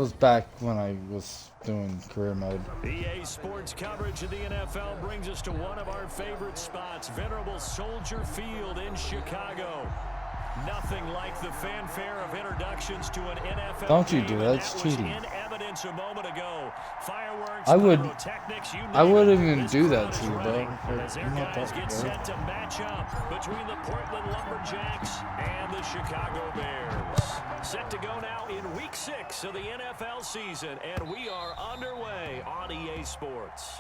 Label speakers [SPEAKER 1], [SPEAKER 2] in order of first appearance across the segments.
[SPEAKER 1] was back when I was doing career mode.
[SPEAKER 2] EA Sports coverage of the NFL brings us to one of our favorite spots, venerable Soldier Field in Chicago. Nothing like the fanfare of introductions to an NFL
[SPEAKER 1] Don't you
[SPEAKER 2] game,
[SPEAKER 1] do that? It's cheating.
[SPEAKER 2] in evidence a moment ago. Fireworks,
[SPEAKER 1] I would
[SPEAKER 2] wouldn't
[SPEAKER 1] even do that to you, bro.
[SPEAKER 2] As their guys get set to match up between the Portland Lumberjacks and the Chicago Bears. Set to go now in Week 6 of the NFL season, and we are underway on EA Sports.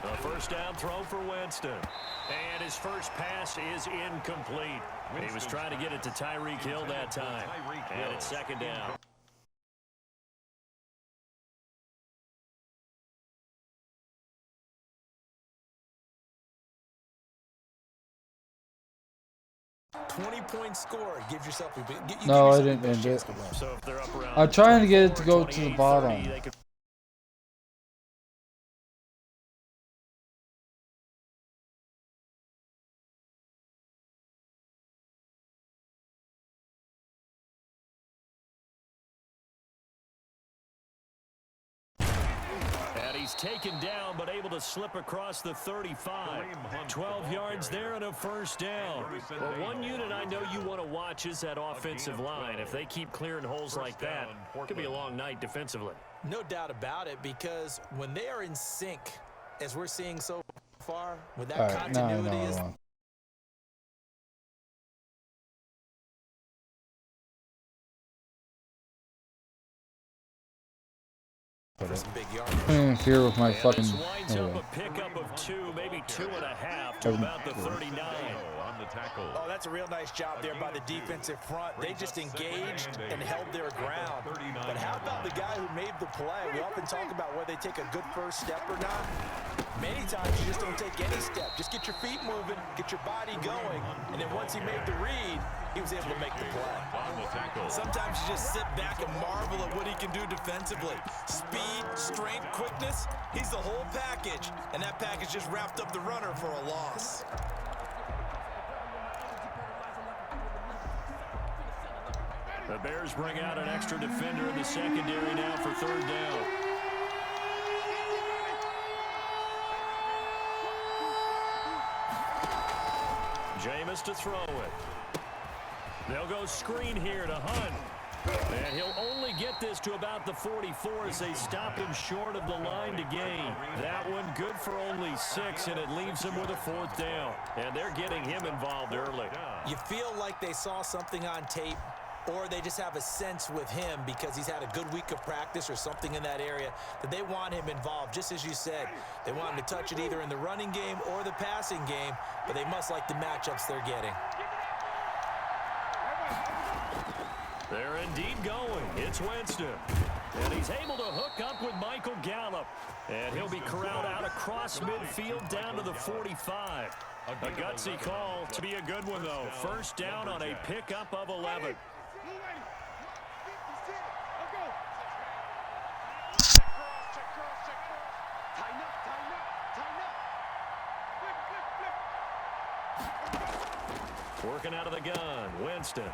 [SPEAKER 2] A first down throw for Winston. And his first pass is incomplete. He was trying to get it to Tyreek Hill that time. And it's second down.
[SPEAKER 3] Point score. Give yourself a
[SPEAKER 1] No, I didn't end it.
[SPEAKER 2] So if they're up around
[SPEAKER 1] I'm trying to get it to go to the bottom.
[SPEAKER 2] He's taken down, but able to slip across the 35. 12 yards there and a first down. Well, one unit I know you want to watch is that offensive line. If they keep clearing holes like that, it could be a long night defensively.
[SPEAKER 3] No doubt about it, because when they are in sync, as we're seeing so far, with that continuity,
[SPEAKER 1] Here with my fucking.
[SPEAKER 2] Winds up a pickup of 2, maybe 2.5 to about the 39.
[SPEAKER 3] Oh, that's a real nice job there by the defensive front. They just engaged and held their ground. But how about the guy who made the play? We often talk about whether they take a good first step or not. Many times you just don't take any step. Just get your feet moving, get your body going, and then once he made the read, he was able to make the play. Sometimes you just sit back and marvel at what he can do defensively. Speed, strength, quickness, he's the whole package, and that package just wrapped up the runner for a loss.
[SPEAKER 2] The Bears bring out an extra defender in the secondary now for third down. Jameis to throw it. They'll go screen here to Hunt. And he'll only get this to about the 44 as they stop him short of the line to gain. That one good for only 6, and it leaves him with a fourth down. And they're getting him involved early.
[SPEAKER 3] You feel like they saw something on tape, or they just have a sense with him because he's had a good week of practice or something in that area that they want him involved. Just as you said, they want him to touch it either in the running game or the passing game, but they must like the matchups they're getting.
[SPEAKER 2] They're indeed going. It's Winston. And he's able to hook up with Michael Gallup. And he'll be corralled out across midfield down to the 45. A gutsy call to be a good one, though. First down on a pickup of 11. Working out of the gun, Winston.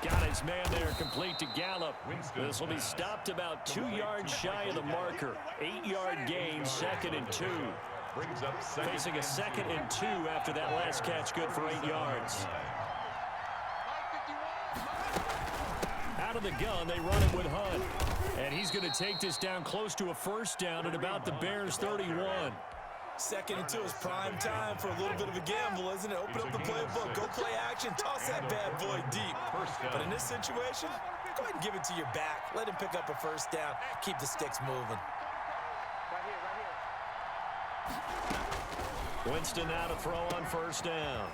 [SPEAKER 2] Got his man there, complete to Gallup. This will be stopped about 2 yards shy of the marker. 8-yard gain, 2nd and 2. Facing a 2nd and 2 after that last catch, good for 8 yards. Out of the gun, they run it with Hunt. And he's going to take this down close to a first down at about the Bears' 31.
[SPEAKER 3] 2nd and 2 is prime time for a little bit of a gamble, isn't it? Open up the playbook, go play action, toss that bad boy deep. But in this situation, go ahead and give it to your back. Let him pick up a first down. Keep the sticks moving.
[SPEAKER 2] Winston now to throw on first down.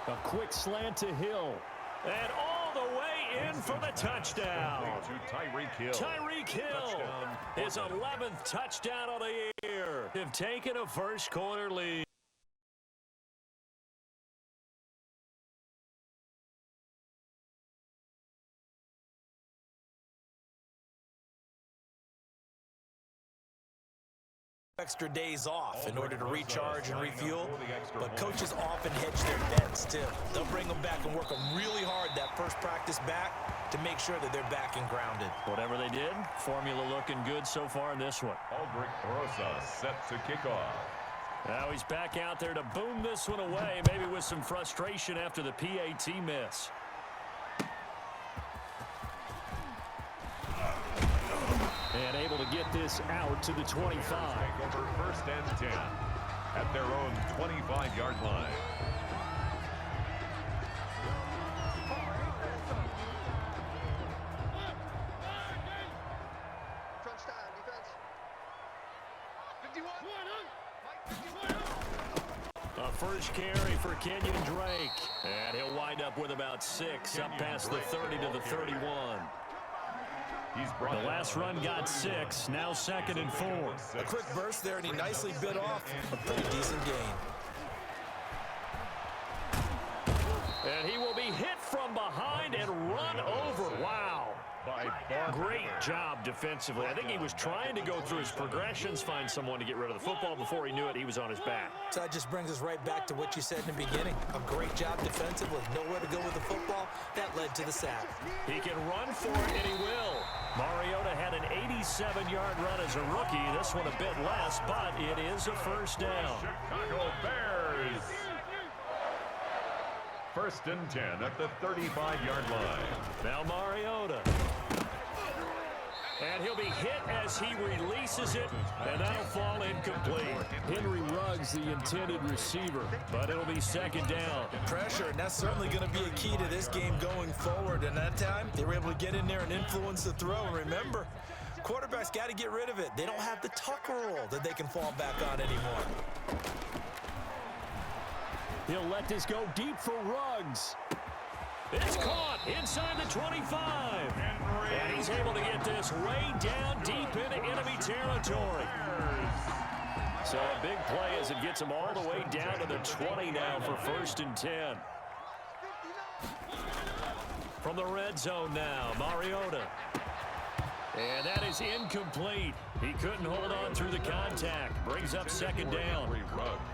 [SPEAKER 2] A quick slant to Hill. And all the way in for the touchdown. Tyreek Hill, his 11th touchdown of the year. They've taken a first quarter lead.
[SPEAKER 3] extra days off in order to recharge and refuel, but coaches often hedge their bets too. They'll bring them back and work them really hard that first practice back to make sure that they're back and grounded.
[SPEAKER 2] Whatever they did, formula looking good so far in this one.
[SPEAKER 4] Aldrich Rosa set to kick off.
[SPEAKER 2] Now he's back out there to boom this one away, maybe with some frustration after the PAT miss. And able to get this out to the 25.
[SPEAKER 4] Over 1st and 10 at their own 25-yard line.
[SPEAKER 2] A first carry for Kenyon Drake. And he'll wind up with about 6 up past the 30 to the 31. The last run got 6, now 2nd and 4.
[SPEAKER 3] A quick burst there, and he nicely bit off a pretty decent gain.
[SPEAKER 2] And he will be hit from behind and run over. Wow. Great job defensively. I think he was trying to go through his progressions, find someone to get rid of the football. Before he knew it, he was on his back.
[SPEAKER 3] So that just brings us right back to what you said in the beginning. A great job defensively. Nowhere to go with the football. That led to the sack.
[SPEAKER 2] He can run for it, and he will. Mariota had an 87-yard run as a rookie. This one a bit less, but it is a first down.
[SPEAKER 4] Chicago Bears. 1st and 10 at the 35-yard line.
[SPEAKER 2] Now Mariota. And he'll be hit as he releases it, and that'll fall incomplete. Henry Ruggs, the intended receiver, but it'll be 2nd down.
[SPEAKER 3] Pressure, and that's certainly going to be a key to this game going forward. And that time, they were able to get in there and influence the throw. And remember, quarterbacks got to get rid of it. They don't have the tucker roll that they can fall back on anymore.
[SPEAKER 2] He'll let this go deep for Ruggs. It's caught inside the 25. And he's able to get this way down deep into enemy territory. So a big play as it gets him all the way down to the 20 now for 1st and 10. From the red zone now, Mariota. And that is incomplete. He couldn't hold on through the contact. Brings up 2nd down.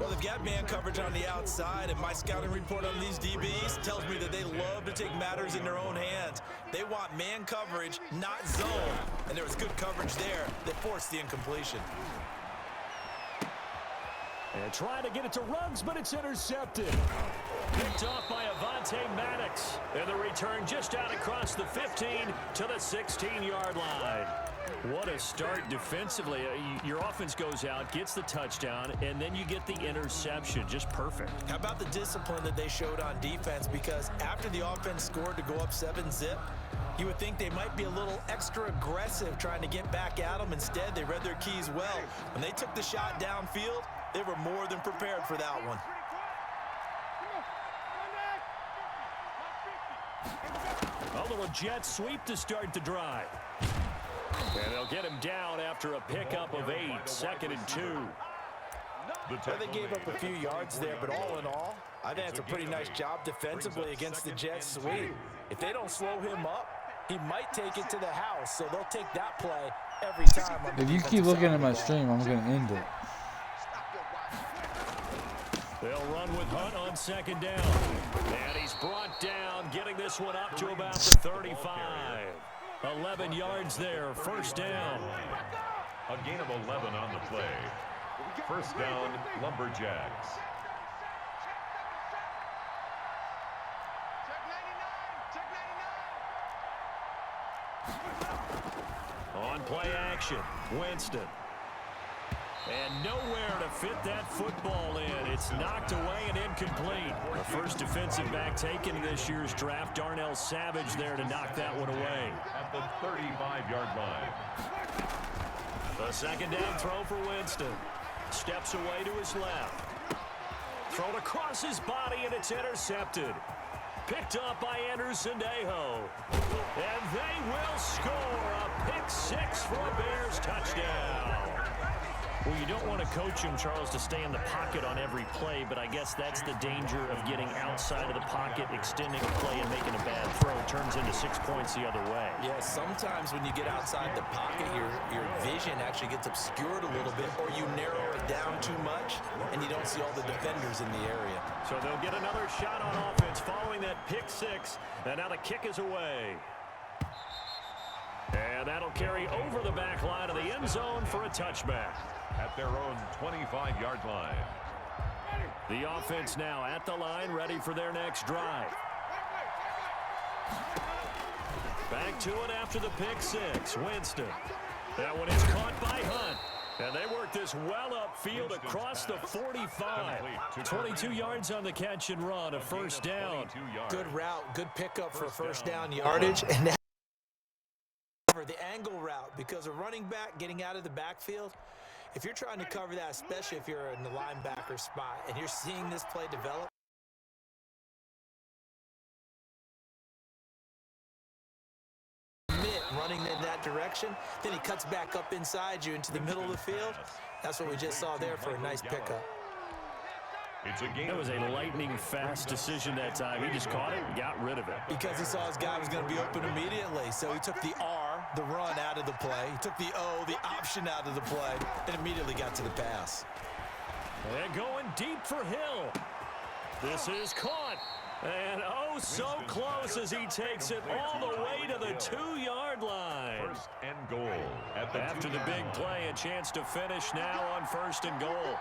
[SPEAKER 3] Well, they've got man coverage on the outside, and my scouting report on these DBs tells me that they love to take matters in their own hands. They want man coverage, not zone. And there was good coverage there that forced the incompletion.
[SPEAKER 2] And trying to get it to Ruggs, but it's intercepted. Picked off by Avonte Maddox. And the return just out across the 15 to the 16-yard line. What a start defensively. Your offense goes out, gets the touchdown, and then you get the interception. Just perfect.
[SPEAKER 3] How about the discipline that they showed on defense? Because after the offense scored to go up 7-zip, you would think they might be a little extra aggressive trying to get back at them. Instead, they read their keys well. When they took the shot downfield, they were more than prepared for that one.
[SPEAKER 2] A little jet sweep to start the drive. And they'll get him down after a pickup of 8, 2nd and 2.
[SPEAKER 3] Well, they gave up a few yards there, but all in all, I think it's a pretty nice job defensively against the jet sweep. If they don't slow him up, he might take it to the house, so they'll take that play every time.
[SPEAKER 1] If you keep looking at my stream, I'm going to end it.
[SPEAKER 2] They'll run with Hunt on 2nd down. And he's brought down, getting this one up to about the 35. 11 yards there, 1st down.
[SPEAKER 4] A gain of 11 on the play. 1st down, Lumberjacks.
[SPEAKER 2] On play action, Winston. And nowhere to fit that football in. It's knocked away and incomplete. The first defensive back taken in this year's draft, Darnell Savage there to knock that one away.
[SPEAKER 4] At the 35-yard line.
[SPEAKER 2] The 2nd down throw for Winston. Steps away to his left. Thrown across his body, and it's intercepted. Picked up by Anderson Dejo. And they will score a pick 6 for a Bears touchdown. Well, you don't want to coach him, Charles, to stay in the pocket on every play, but I guess that's the danger of getting outside of the pocket, extending a play, and making a bad throw. Turns into 6 points the other way.
[SPEAKER 3] Yeah, sometimes when you get outside the pocket, your vision actually gets obscured a little bit, or you narrow it down too much, and you don't see all the defenders in the area.
[SPEAKER 2] So they'll get another shot on offense following that pick six, and now the kick is away. And that'll carry over the back line of the end zone for a touchback.
[SPEAKER 4] At their own 25-yard line.
[SPEAKER 2] The offense now at the line, ready for their next drive. Back to it after the pick six. Winston. That one is caught by Hunt. And they work this well upfield across the 45. 22 yards on the catch and run, a first down.
[SPEAKER 3] Good route, good pickup for first down yardage. And for the angle route, because a running back getting out of the backfield, if you're trying to cover that, especially if you're in the linebacker spot, and you're seeing this play develop, running in that direction, then he cuts back up inside you into the middle of the field. That's what we just saw there for a nice pickup.
[SPEAKER 2] That was a lightning-fast decision that time. He just caught it and got rid of it.
[SPEAKER 3] Because he saw his guy was going to be open immediately. So he took the R, the run, out of the play. He took the O, the option, out of the play, and immediately got to the pass.
[SPEAKER 2] And going deep for Hill. This is caught. And oh, so close as he takes it all the way to the 2-yard line.
[SPEAKER 4] First and goal.
[SPEAKER 2] After the big play, a chance to finish now on first and goal.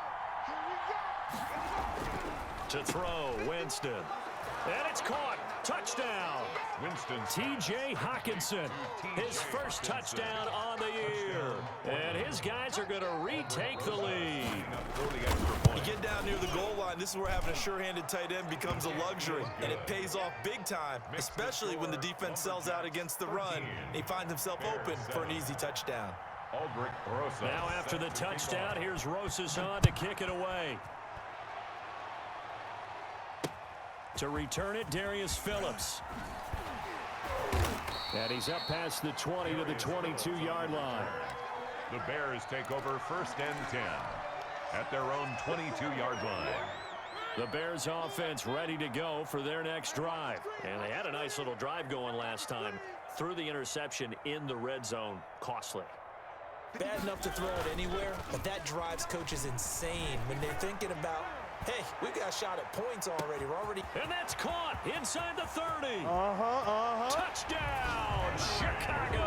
[SPEAKER 2] To throw, Winston. And it's caught. Touchdown.
[SPEAKER 4] Winston.
[SPEAKER 2] T.J. Hockenson, his first touchdown on the year. And his guys are going to retake the lead.
[SPEAKER 3] You get down near the goal line, this is where having a sure-handed tight end becomes a luxury. And it pays off big time, especially when the defense sells out against the run. And he finds himself open for an easy touchdown.
[SPEAKER 2] Now after the touchdown, here's Rosas on to kick it away. To return it, Darius Phillips. And he's up past the 20 to the 22-yard line.
[SPEAKER 4] The Bears take over first and 10 at their own 22-yard line.
[SPEAKER 2] The Bears offense ready to go for their next drive. And they had a nice little drive going last time. Threw the interception in the red zone. Costly.
[SPEAKER 3] Bad enough to throw it anywhere, but that drives coaches insane when they're thinking about, hey, we got a shot at points already. We're already.
[SPEAKER 2] And that's caught inside the 30. Touchdown, Chicago.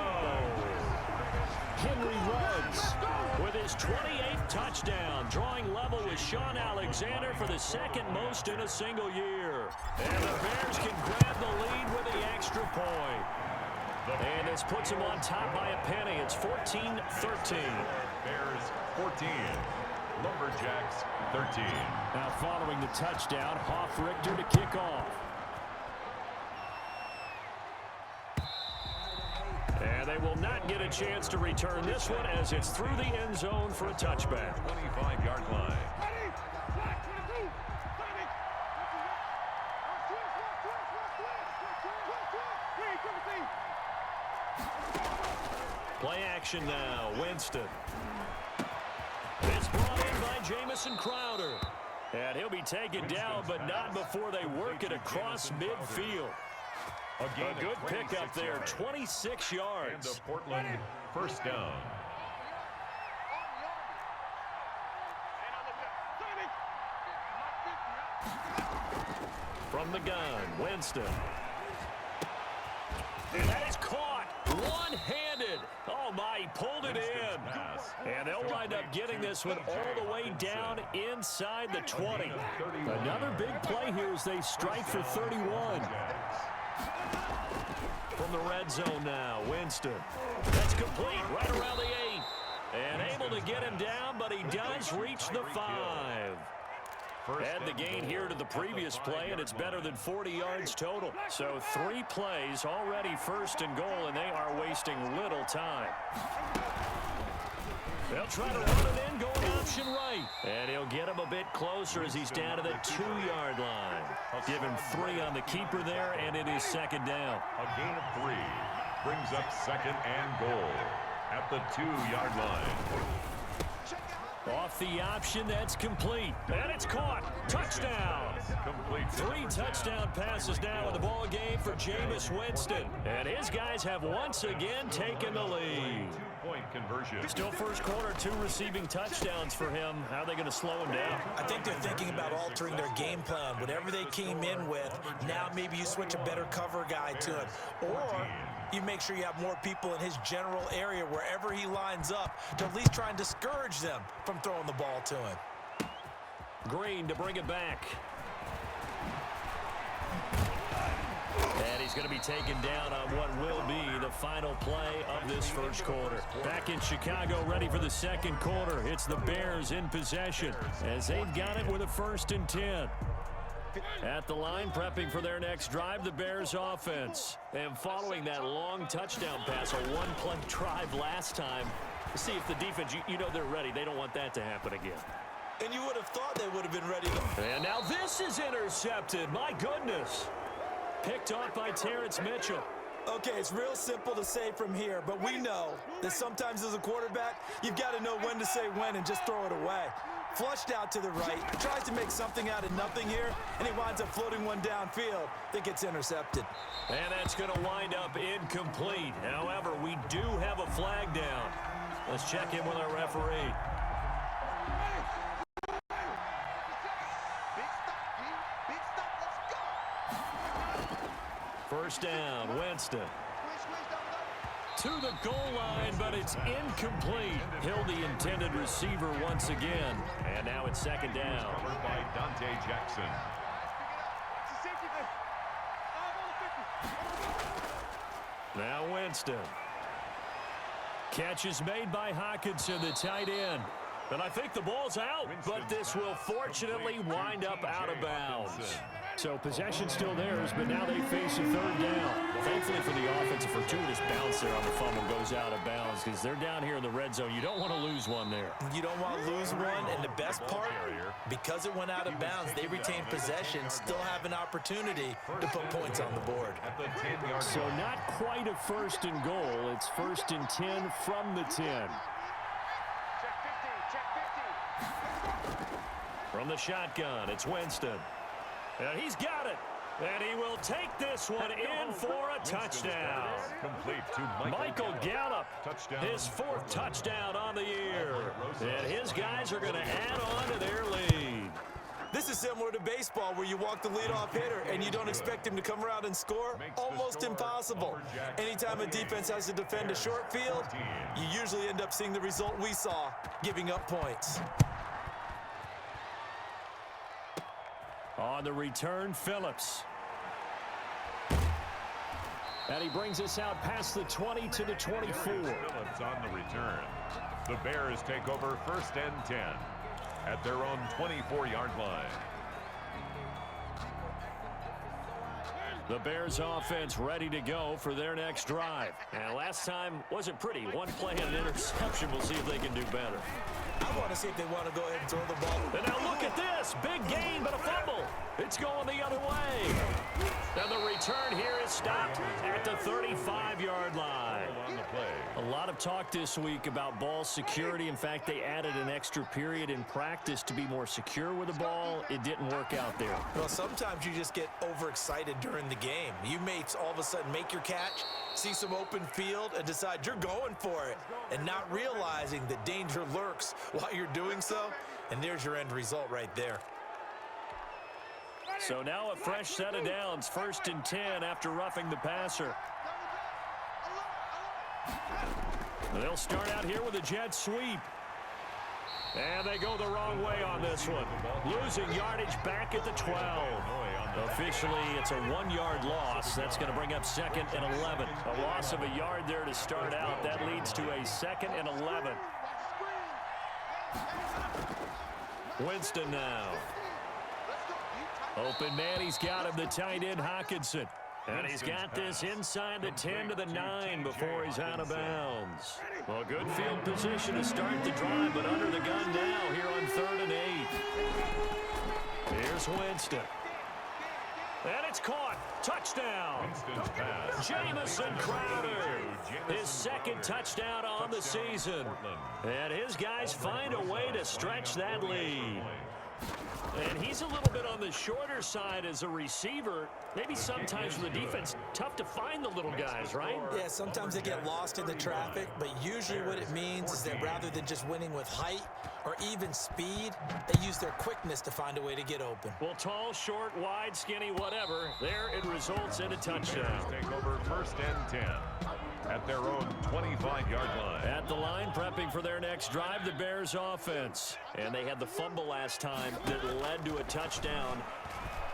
[SPEAKER 2] Henry Ruggs with his 28th touchdown, drawing level with Sean Alexander for the second most in a single year. And the Bears can grab the lead with the extra point. And this puts them on top by a penny. It's 14-13.
[SPEAKER 4] Bears 14. Lumberjacks 13.
[SPEAKER 2] Now following the touchdown, Hsfl to kick off. And they will not get a chance to return this one as it's through the end zone for a touchback.
[SPEAKER 4] 25-yard line.
[SPEAKER 2] Play action now, Winston. It's brought in by Jamison Crowder. And he'll be taken down, but not before they work it across midfield. A good pickup there, 26 yards.
[SPEAKER 4] And the Portland first down.
[SPEAKER 2] From the gun, Winston. And that is caught, one-handed. Oh my, he pulled it in. And they'll wind up getting this one all the way down inside the 20. Another big play here as they strike for 31. From the red zone now, Winston. That's complete, right around the 8. And able to get him down, but he does reach the 5. Add the gain here to the previous play, and it's better than 40 yards total. So 3 plays already first and goal, and they are wasting little time. They'll try to run it in, going option right. And he'll get him a bit closer as he's down to the 2-yard line. Give him 3 on the keeper there, and it is second down.
[SPEAKER 4] A gain of 3 brings up second and goal at the 2-yard line.
[SPEAKER 2] Off the option, that's complete. And it's caught. Touchdown.
[SPEAKER 4] Complete.
[SPEAKER 2] 3 touchdown passes now in the ball game for Jameis Winston. And his guys have once again taken the lead.
[SPEAKER 4] 2-point conversion.
[SPEAKER 2] Still first quarter, 2 receiving touchdowns for him. How are they going to slow him down?
[SPEAKER 3] I think they're thinking about altering their game plan. Whatever they came in with, now maybe you switch a better cover guy to him. Or you make sure you have more people in his general area wherever he lines up to at least try and discourage them from throwing the ball to him.
[SPEAKER 2] Green to bring it back. And he's going to be taken down on what will be the final play of this first quarter. Back in Chicago, ready for the second quarter. It's the Bears in possession as they've got it with a 1st and 10. At the line, prepping for their next drive, the Bears offense. And following that long touchdown pass, a one-play drive last time, to see if the defense, you know they're ready. They don't want that to happen again.
[SPEAKER 3] And you would have thought they would have been ready to...
[SPEAKER 2] And now this is intercepted. My goodness. Picked off by Terrence Mitchell.
[SPEAKER 3] Okay, it's real simple to say from here, but we know that sometimes as a quarterback, you've got to know when to say when and just throw it away. Flushed out to the right, tries to make something out of nothing here, and he winds up floating one downfield that gets intercepted.
[SPEAKER 2] And that's going to wind up incomplete. However, we do have a flag down. Let's check in with our referee. First down, Winston. To the goal line, but it's incomplete. Hill, the intended receiver once again. And now it's 2nd down.
[SPEAKER 4] Covered by Dante Jackson.
[SPEAKER 2] Now Winston. Catch is made by Hockenson, the tight end. And I think the ball's out, but this will fortunately wind up out of bounds. So possession still theirs, but now they face a 3rd down. Thankfully for the offense, a fortuitous bounce there on the fumble goes out of bounds because they're down here in the red zone. You don't want to lose one there.
[SPEAKER 3] You don't want to lose one, and the best part, because it went out of bounds, they retain possession, still have an opportunity to put points on the board.
[SPEAKER 2] So not quite a 1st and goal. It's 1st and 10 from the 10. From the shotgun, it's Winston. And he's got it. And he will take this one in for a touchdown.
[SPEAKER 4] Complete to
[SPEAKER 2] Michael Gallup, his 4th touchdown on the year. And his guys are going to add on to their lead.
[SPEAKER 3] This is similar to baseball where you walk the leadoff hitter and you don't expect him to come around and score. Almost impossible. Anytime a defense has to defend a short field, you usually end up seeing the result we saw, giving up points.
[SPEAKER 2] On the return, Phillips. And he brings us out past the 20 to the 24.
[SPEAKER 4] Phillips on the return. The Bears take over 1st and 10 at their own 24-yard line.
[SPEAKER 2] The Bears offense ready to go for their next drive. And last time wasn't pretty. One play and an interception. We'll see if they can do better.
[SPEAKER 3] I want to see if they want to go ahead and throw the ball.
[SPEAKER 2] And now look at this. Big gain, but a fumble. It's going the other way. And the return here is stopped at the 35-yard line. A lot of talk this week about ball security. In fact, they added an extra period in practice to be more secure with the ball. It didn't work out there.
[SPEAKER 3] Well, sometimes you just get overexcited during the game. You may all of a sudden make your catch, see some open field, and decide you're going for it, and not realizing that danger lurks while you're doing so. And there's your end result right there.
[SPEAKER 2] So now a fresh set of downs, 1st and 10 after roughing the passer. They'll start out here with a jet sweep. And they go the wrong way on this one. Losing yardage back at the 12. Officially, it's a 1-yard loss. That's going to bring up 2nd and 11. A loss of a yard there to start out. That leads to a 2nd and 11. Winston now. Open man, he's got him, the tight end, Hockenson. And he's got this inside the 10 to the 9 before he's out of bounds. Well, good field position to start the drive, but under the gun now here on 3rd and 8. Here's Winston. And it's caught. Touchdown.
[SPEAKER 4] Winston's pass.
[SPEAKER 2] Jamison Crowder. His second touchdown on the season. And his guys find a way to stretch that lead. And he's a little bit on the shorter side as a receiver. Maybe sometimes for the defense, tough to find the little guys, right?
[SPEAKER 3] Yeah, sometimes they get lost in the traffic, but usually what it means is that rather than just winning with height or even speed, they use their quickness to find a way to get open.
[SPEAKER 2] Well, tall, short, wide, skinny, whatever, there it results in a touchdown.
[SPEAKER 4] Take over 1st and 10 at their own 25-yard line.
[SPEAKER 2] At the line, prepping for their next drive, the Bears offense. And they had the fumble last time that led to a touchdown.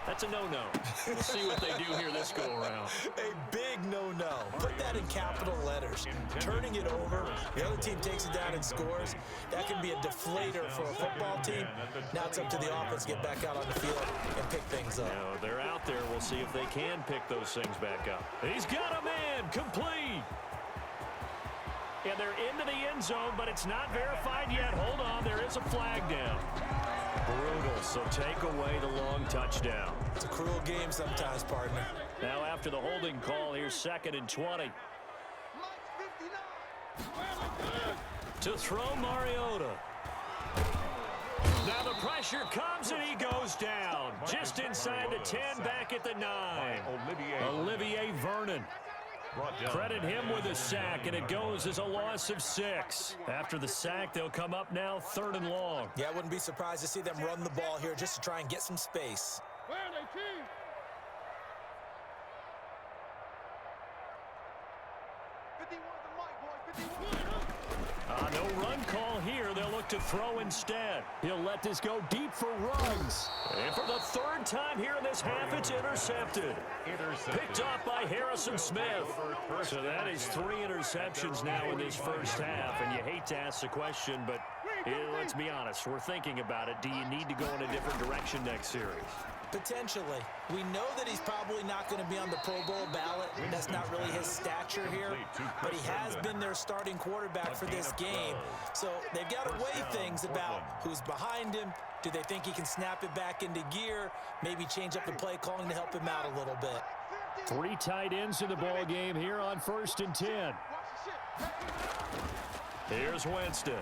[SPEAKER 2] That's a no-no. We'll see what they do here this go-around.
[SPEAKER 3] A big no-no. Put that in capital letters. Turning it over, the other team takes it down and scores. That can be a deflator for a football team. Now it's up to the offense to get back out on the field and pick things up.
[SPEAKER 2] Now they're out there. We'll see if they can pick those things back up. He's got a man. Complete. And they're into the end zone, but it's not verified yet. Hold on. There is a flag down. Brutal, so take away the long touchdown.
[SPEAKER 3] It's a cruel game sometimes, partner.
[SPEAKER 2] Now after the holding call, here's 2nd and 20. To throw Mariota. Now the pressure comes and he goes down. Just inside the 10, back at the 9. Olivier Vernon. Credit him with a sack, and it goes as a loss of 6. After the sack, they'll come up now 3rd and long.
[SPEAKER 3] Yeah, I wouldn't be surprised to see them run the ball here just to try and get some space.
[SPEAKER 5] Where are they, team?
[SPEAKER 2] No run call here. They'll look to throw instead. He'll let this go deep for Ruggs. And for the 3rd time here in this half, it's intercepted. Picked off by Harrison Smith. So that is 3 interceptions now in this first half. And you hate to ask the question, but let's be honest. We're thinking about it. Do you need to go in a different direction next series?
[SPEAKER 3] Potentially. We know that he's probably not going to be on the Pro Bowl ballot. That's not really his stature here. But he has been their starting quarterback for this game. So they've got to weigh things about who's behind him. Do they think he can snap it back into gear? Maybe change up the play calling to help him out a little bit.
[SPEAKER 2] 3 tight ends in the ball game here on 1st and 10. Here's Winston.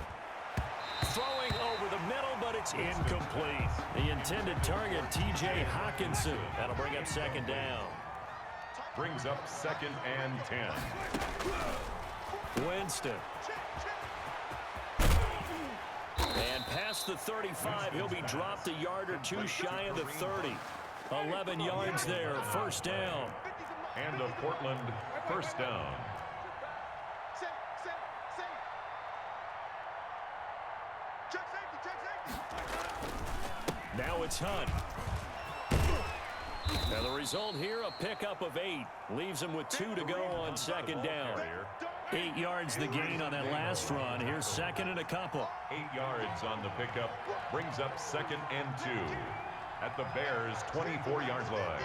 [SPEAKER 2] Throwing over the middle, but it's incomplete. The intended target, T.J. Hockenson. That'll bring up 2nd down.
[SPEAKER 4] Brings up 2nd and 10.
[SPEAKER 2] Winston. And past the 35, he'll be dropped a yard or 2 shy of the 30. 11 yards there, 1st down.
[SPEAKER 4] And of Portland, 1st down.
[SPEAKER 2] Now it's Hunt. Now the result here, a pickup of 8. Leaves him with 2 to go on 2nd down. 8 yards the gain on that last run. Here's 2nd and a couple.
[SPEAKER 4] 8 yards on the pickup. Brings up 2nd and 2. At the Bears' 24-yard line.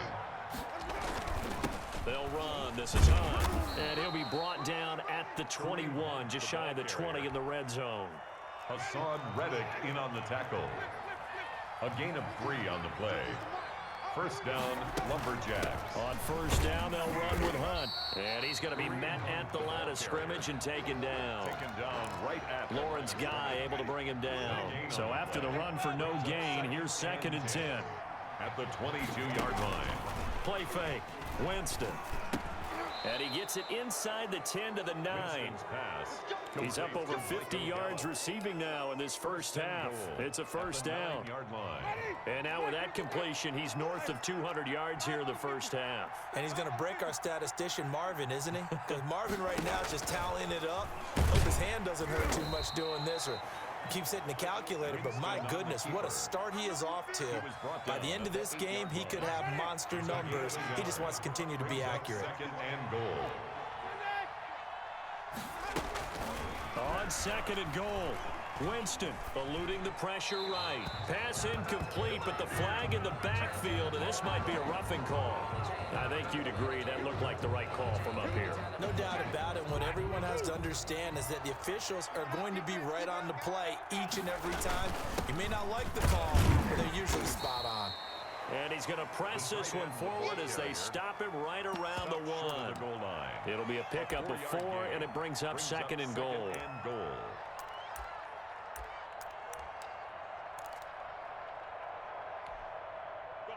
[SPEAKER 2] They'll run. This is Hunt. And he'll be brought down at the 21. Just shy of the 20 in the red zone.
[SPEAKER 4] Hassan Reddick in on the tackle. A gain of 3 on the play. 1st down, Lumberjacks.
[SPEAKER 2] On 1st down, they'll run with Hunt. And he's going to be met at the line of scrimmage and taken down.
[SPEAKER 4] Taken down right at
[SPEAKER 2] Lawrence Guy able to bring him down. So after the run for no gain, here's 2nd and 10.
[SPEAKER 4] At the 22-yard line.
[SPEAKER 2] Play fake. Winston. And he gets it inside the 10 to the 9. He's up over 50 yards receiving now in this first half. It's a 1st down. And now with that completion, he's north of 200 yards here in the first half.
[SPEAKER 3] And he's going to break our statistician Marvin, isn't he? Because Marvin right now is just tallying it up. Hope his hand doesn't hurt too much doing this, or keeps hitting the calculator, but my goodness, what a start he is off to. By the end of this game, he could have monster numbers. He just wants to continue to be accurate.
[SPEAKER 4] 2nd and goal.
[SPEAKER 2] On 2nd and goal, Winston eluding the pressure right. Pass incomplete, but the flag in the backfield, and this might be a roughing call. I think you'd agree that looked like the right call from up here.
[SPEAKER 3] No doubt about it. What everyone has to understand is that the officials are going to be right on the play each and every time. You may not like the call, but they're usually spot on.
[SPEAKER 2] And he's going to press this one forward as they stop him right around the 1. It'll be a pickup of 4, and it brings up 2nd and goal.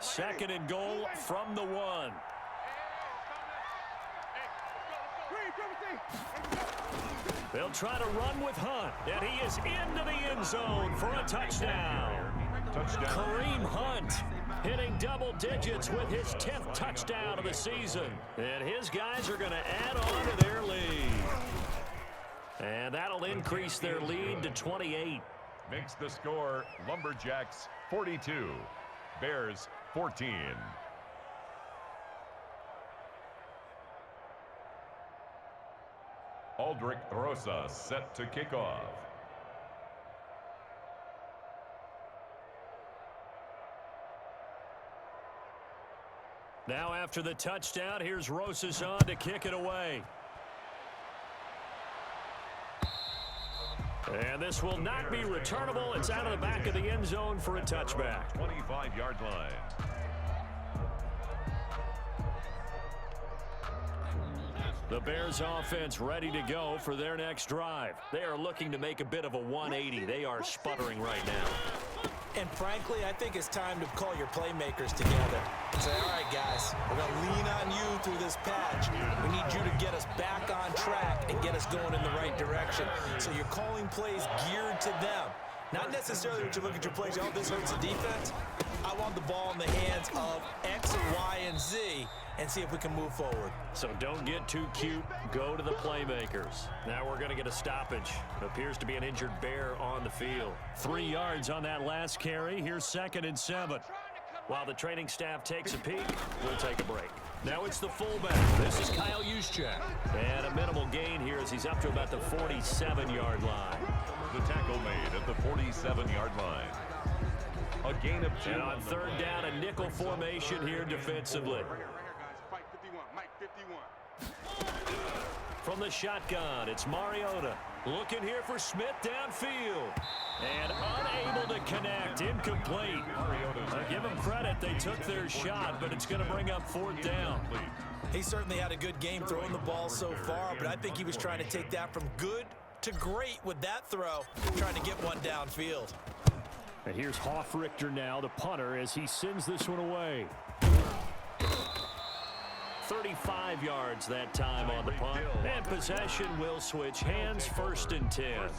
[SPEAKER 2] Second and goal from the 1. They'll try to run with Hunt, and he is into the end zone for a touchdown. Kareem Hunt hitting double digits with his 10th touchdown of the season. And his guys are going to add on to their lead. And that'll increase their lead to 28.
[SPEAKER 4] Makes the score Lumberjacks 42, Bears 14. Aldrich Rosa set to kick off.
[SPEAKER 2] Now after the touchdown, here's Rosas on to kick it away. And this will not be returnable. It's out of the back of the end zone for a touchback.
[SPEAKER 4] 25-yard line.
[SPEAKER 2] The Bears offense ready to go for their next drive. They are looking to make a bit of a 180. They are sputtering right now.
[SPEAKER 3] And frankly, I think it's time to call your playmakers together and say, all right, guys, we're going to lean on you through this patch. We need you to get us back on track and get us going in the right direction. So you're calling plays geared to them. Not necessarily when you look at your plays, oh, this hurts the defense. I want the ball in the hands of X, Y, and Z and see if we can move forward.
[SPEAKER 2] So don't get too cute. Go to the playmakers. Now we're going to get a stoppage. Appears to be an injured Bear on the field. 3 yards on that last carry. Here's 2nd and 7. While the training staff takes a peek, we'll take a break. Now it's the fullback. This is Kyle Juszczyk. And a minimal gain here as he's up to about the 47-yard line.
[SPEAKER 4] The tackle made at the 47-yard line. A gain of 2.
[SPEAKER 2] And on 3rd down, a nickel formation here defensively. From the shotgun, it's Mariota. Looking here for Smith downfield. And unable to connect. Incomplete. I give them credit. They took their shot, but it's going to bring up 4th down.
[SPEAKER 3] He certainly had a good game throwing the ball so far, but I think he was trying to take that from good to great with that throw, trying to get one downfield.
[SPEAKER 2] And here's Hsfl now, the punter, as he sends this one away. 35 yards that time on the punt. And possession will switch hands, 1st and 10.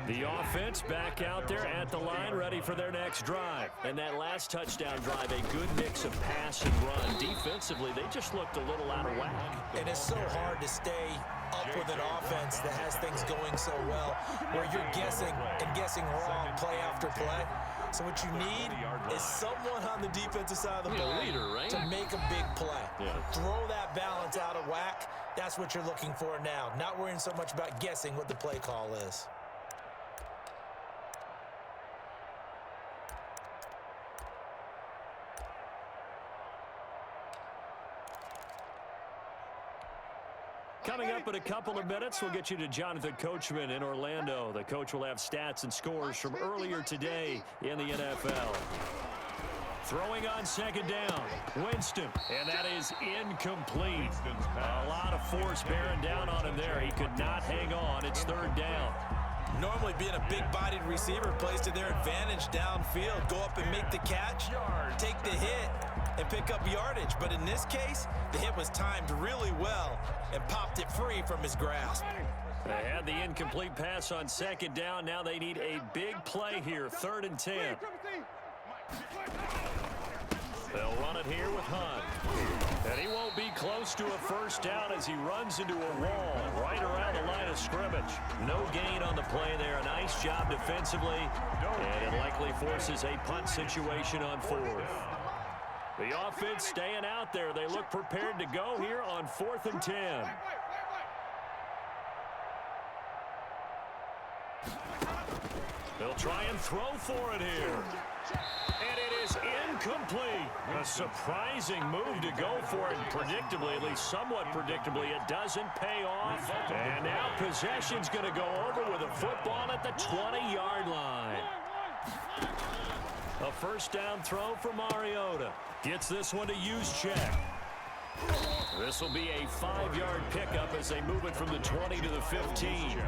[SPEAKER 2] The offense back out there at the line, ready for their next drive. And that last touchdown drive, a good mix of pass and run. Defensively, they just looked a little out of whack.
[SPEAKER 3] And it's so hard to stay up with an offense that has things going so well, where you're guessing and guessing wrong play after play. So what you need is someone on the defensive side of the ball to make a big play. Throw that balance out of whack. That's what you're looking for now. Not worrying so much about guessing what the play call is.
[SPEAKER 2] Coming up in a couple of minutes, we'll get you to Jonathan Coachman in Orlando. The coach will have stats and scores from earlier today in the NFL. Throwing on 2nd down, Winston, and that is incomplete. A lot of force bearing down on him there. He could not hang on. It's 3rd down.
[SPEAKER 3] Normally being a big-bodied receiver plays to their advantage downfield. Go up and make the catch, take the hit, and pick up yardage. But in this case, the hit was timed really well and popped it free from his grasp.
[SPEAKER 2] They had the incomplete pass on 2nd down. Now they need a big play here, 3rd and 10. They'll run it here with Hunt. And he won't be close to a 1st down as he runs into a wall right around the line of scrimmage. No gain on the play there. A nice job defensively. And it likely forces a punt situation on 4th. The offense staying out there. They look prepared to go here on 4th and 10. They'll try and throw for it here. And it is incomplete. A surprising move to go for it. Predictably, at least somewhat predictably, it doesn't pay off. And now possession's going to go over with a football at the 20-yard line. A first down throw for Mariota. Gets this one to Juszczyk. This will be a 5-yard pickup as they move it from the 20 to the 15.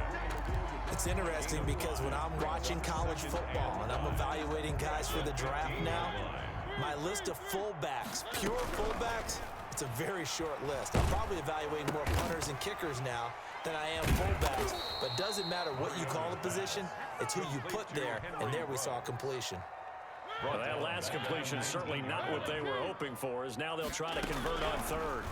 [SPEAKER 3] It's interesting because when I'm watching college football and I'm evaluating guys for the draft now, my list of fullbacks, pure fullbacks, it's a very short list. I'm probably evaluating more punters and kickers now than I am fullbacks. But it doesn't matter what you call the position, it's who you put there, and there we saw completion.
[SPEAKER 2] Well, that last completion is certainly not what they were hoping for, as now they'll try to convert on third.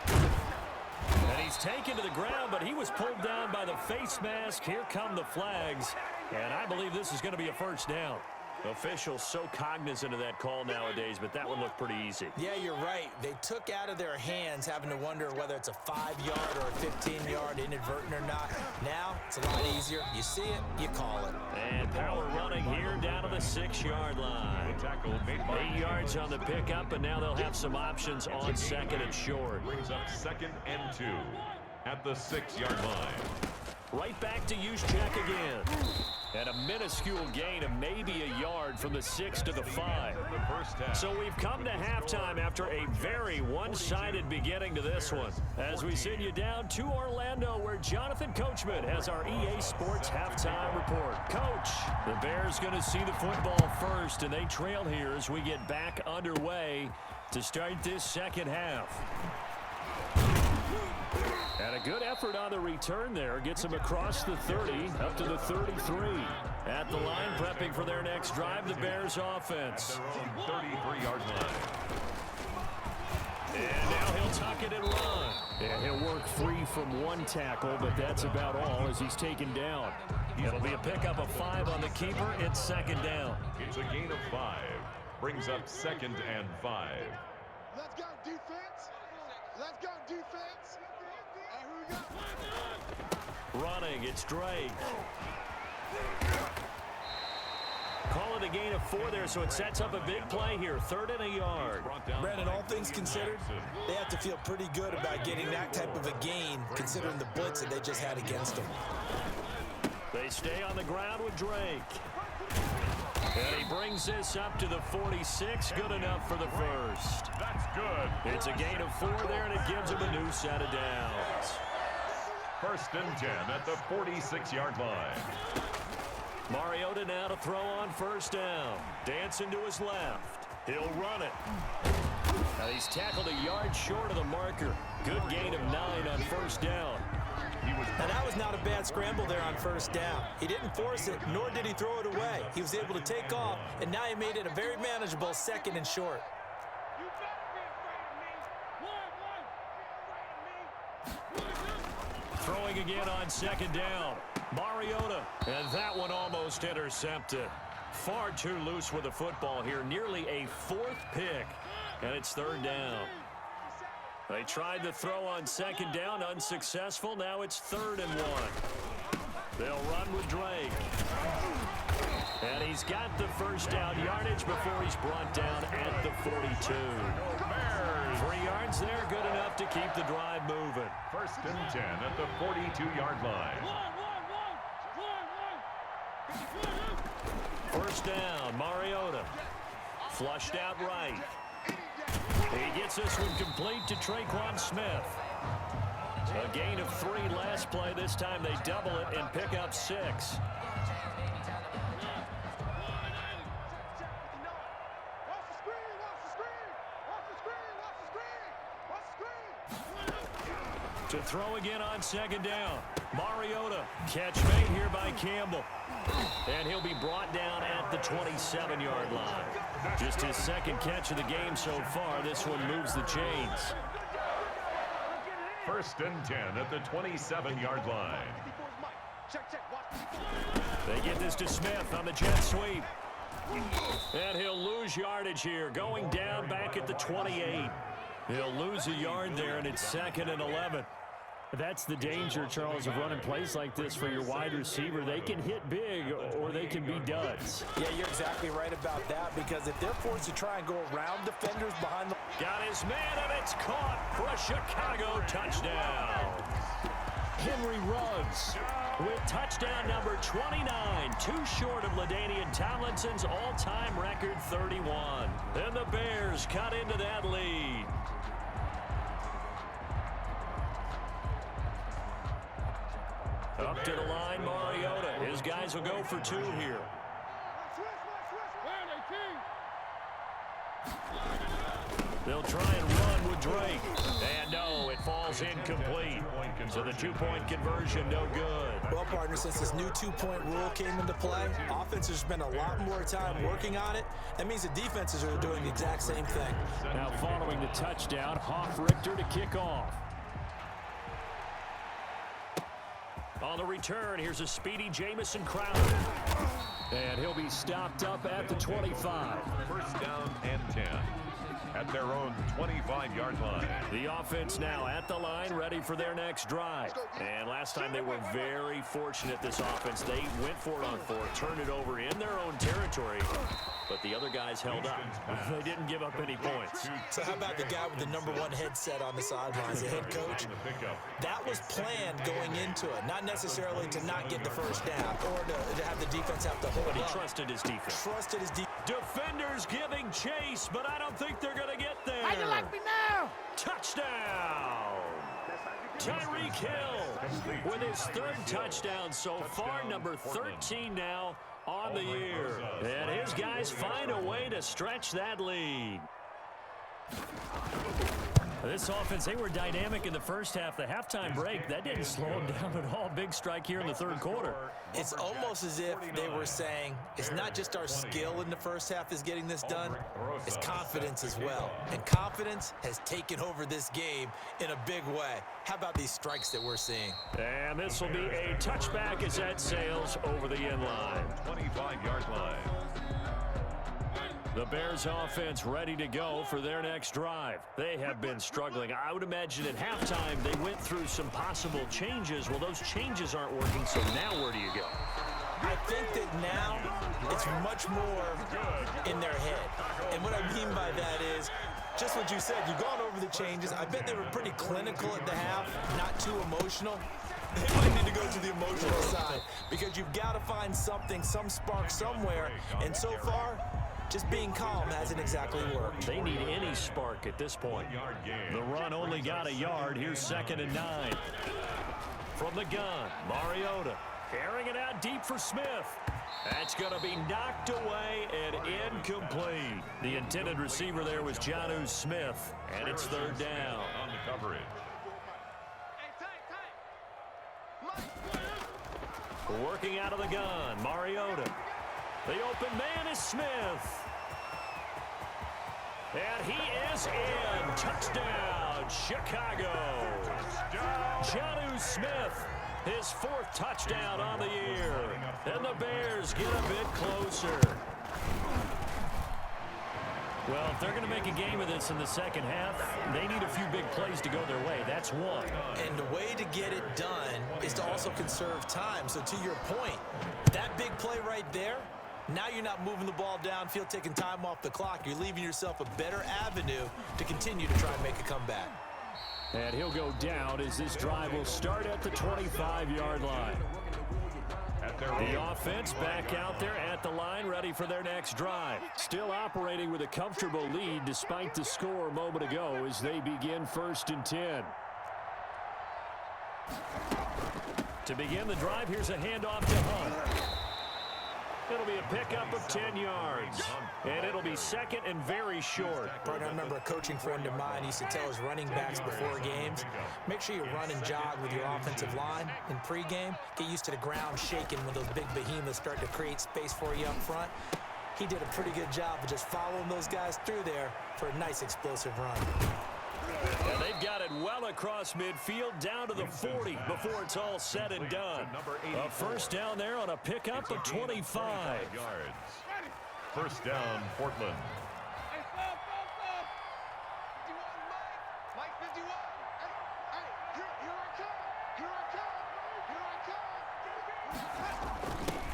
[SPEAKER 2] And he's taken to the ground, but he was pulled down by the face mask. Here come the flags, and I believe this is going to be a first down. Officials so cognizant of that call nowadays, but that one looked pretty easy.
[SPEAKER 3] Yeah, you're right. They took out of their hands having to wonder whether it's a 5-yard or a 15-yard inadvertent or not. Now, it's a lot easier. You see it, you call it.
[SPEAKER 2] And power running here down to the 6-yard line. 8 yards on the pickup, and now they'll have some options on second and short.
[SPEAKER 4] Brings up 2nd and 2 at the 6-yard line.
[SPEAKER 2] Right back to Juszczyk again. And a minuscule gain of maybe a yard from the 6 to the 5. So we've come to halftime after a very one-sided beginning to this one. As we send you down to Orlando, where Jonathan Coachman has our EA Sports halftime report. Coach, the Bears going to see the football first, and they trail here as we get back underway to start this second half. And a good effort on the return there. Gets them across the 30, up to the 33. At the line, prepping for their next drive, the Bears offense.
[SPEAKER 4] 33-yard line.
[SPEAKER 2] And now he'll tuck it and run. And he'll work free from one tackle, but that's about all as he's taken down. It'll be a pickup of 5 on the keeper. It's second down.
[SPEAKER 4] It's a gain of 5. Brings up 2nd and 5.
[SPEAKER 5] Let's go, defense. Let's go, defense.
[SPEAKER 2] Running, it's Drake. Call it a gain of 4 there, so it sets up a big play here. 3rd and a yard.
[SPEAKER 3] Brandon, all things considered, they have to feel pretty good about getting that type of a gain, considering the blitz that they just had against them.
[SPEAKER 2] They stay on the ground with Drake. And he brings this up to the 46. Good enough for the first.
[SPEAKER 4] That's good.
[SPEAKER 2] It's a gain of 4 there, and it gives him a new set of downs.
[SPEAKER 4] 1st and 10 at the 46-yard line.
[SPEAKER 2] Mariota now to throw on first down. Dancing to his left. He'll run it. Now he's tackled a yard short of the marker. Good gain of 9 on first down.
[SPEAKER 3] And that was not a bad scramble there on first down. He didn't force it, nor did he throw it away. He was able to take off, and now he made it a very manageable 2nd and short.
[SPEAKER 2] Throwing again on second down. Mariota, and that one almost intercepted. Far too loose with the football here. Nearly a 4th pick, and it's 3rd down. They tried to throw on second down, unsuccessful. Now it's 3rd and 1. They'll run with Drake. And he's got the first down yardage before he's brought down at the 42. 3 yards there, good enough to keep the drive moving.
[SPEAKER 4] 1st and 10 at the 42-yard line.
[SPEAKER 2] First down, Mariota. Flushed out right. He gets this one complete to Traquan Smith. A gain of 3 last play. This time they double it and pick up 6. To throw again on second down. Mariota. Catch made here by Campbell. And he'll be brought down at the 27-yard line. Just his 2nd catch of the game so far. This one moves the chains.
[SPEAKER 4] 1st and 10 at the 27-yard line.
[SPEAKER 2] They get this to Smith on the jet sweep. And he'll lose yardage here. Going down back at the 28. He'll lose a yard there, and it's 2nd and 11. That's the danger, Charles, of running plays like this for your wide receiver. They can hit big or they can be duds.
[SPEAKER 3] Yeah, you're exactly right about that, because if they're forced to try and go around defenders behind the...
[SPEAKER 2] Got his man, and it's caught for a Chicago touchdown. Henry Ruggs with touchdown number 29, too short of LaDainian Tomlinson's all-time record 31. And the Bears cut into that lead. Up to the line, Mariota. His guys will go for 2 here. They'll try and run with Drake. And no, it falls incomplete. So the 2-point conversion, no good.
[SPEAKER 3] Well, partner, since this new 2-point rule came into play, offense has spent a lot more time working on it. That means the defenses are doing the exact same thing.
[SPEAKER 2] Now following the touchdown, Hsfl to kick off. On the return, here's a speedy Jamison Crowder. And he'll be stopped up at the 25.
[SPEAKER 4] First down and 10 at their own 25-yard line.
[SPEAKER 2] The offense now at the line, ready for their next drive. And last time they were very fortunate, this offense. They went for it on 4, turned it over in their own territory, but the other guys held up. They didn't give up any points.
[SPEAKER 3] So how about the guy with the #1 headset on the sidelines, the head coach? That was planned going into it, not necessarily to not get the first down or to have the defense have to hold
[SPEAKER 2] But he
[SPEAKER 3] up.
[SPEAKER 2] Trusted his defense.
[SPEAKER 3] Trusted his defense.
[SPEAKER 2] Defenders giving chase, but I don't think they're going to get there.
[SPEAKER 5] How you like me now?
[SPEAKER 2] Touchdown! Tyreek Hill with his 3rd touchdown so far, number 13 now on the year. And his guys find a way to stretch that lead. This offense, they were dynamic in the first half. The halftime break, that didn't slow them down at all. Big strike here in the 3rd quarter.
[SPEAKER 3] It's almost as if they were saying, it's not just our skill in the first half is getting this done, it's confidence as well. And confidence has taken over this game in a big way. How about these strikes that we're seeing?
[SPEAKER 2] And this will be a touchback as that sails over the end line.
[SPEAKER 4] 25-yard line.
[SPEAKER 2] The Bears offense ready to go for their next drive. They have been struggling. I would imagine at halftime they went through some possible changes. Well, those changes aren't working, so now where do you go?
[SPEAKER 3] I think that now it's much more in their head. And what I mean by that is just what you said. You've gone over the changes. I bet they were pretty clinical at the half, not too emotional. They might need to go to the emotional side because you've got to find something, some spark somewhere. And so far, just being calm hasn't exactly worked.
[SPEAKER 2] They need any spark at this point. The run only got a yard. Here's 2nd and 9. From the gun, Mariota carrying it out deep for Smith. That's going to be knocked away and incomplete. The intended receiver there was Jonnu Smith, and it's 3rd down.
[SPEAKER 4] On the coverage.
[SPEAKER 2] Working out of the gun, Mariota. The open man is Smith. And he is in. Touchdown, Chicago. Jonnu Smith, his 4th touchdown on the year. And the Bears get a bit closer. Well, if they're going to make a game of this in the second half, they need a few big plays to go their way. That's one.
[SPEAKER 3] And the way to get it done is to also conserve time. So to your point, that big play right there, now you're not moving the ball downfield, taking time off the clock. You're leaving yourself a better avenue to continue to try and make a comeback.
[SPEAKER 2] And he'll go down as this drive will start at the 25-yard line. The offense back out there at the line, ready for their next drive. Still operating with a comfortable lead despite the score a moment ago as they begin 1st and 10. To begin the drive, here's a handoff to Hunt. It'll be a pickup of 10 yards, and it'll be 2nd and very short.
[SPEAKER 3] Partner, I remember a coaching friend of mine used to tell his running backs before games, make sure you run and jog with your offensive line in pregame. Get used to the ground shaking when those big behemoths start to create space for you up front. He did a pretty good job of just following those guys through there for a nice explosive run.
[SPEAKER 2] And they've got it well across midfield down to the 40 before it's all said and done. A 1st down there on a pickup of 25
[SPEAKER 4] yards. 1st down, Portland.
[SPEAKER 5] Hey, stop. 51, Mike 51. Hey, here I come.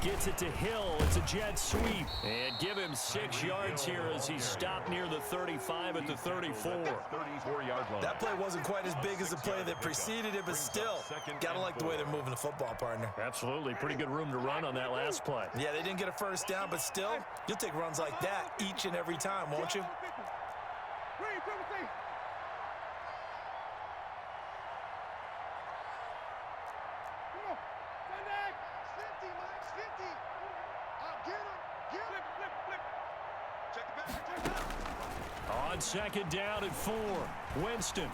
[SPEAKER 2] Gets it to Hill. It's a jet sweep. And give him 6 yards here as he stopped near the 35 at the 34.
[SPEAKER 3] That play wasn't quite as big as the play that preceded it, but still, got to like the way they're moving the football, partner.
[SPEAKER 2] Absolutely. Pretty good room to run on that last play.
[SPEAKER 3] Yeah, they didn't get a first down, but still, you'll take runs like that each and every time, won't you?
[SPEAKER 2] On second down and 4, Winston.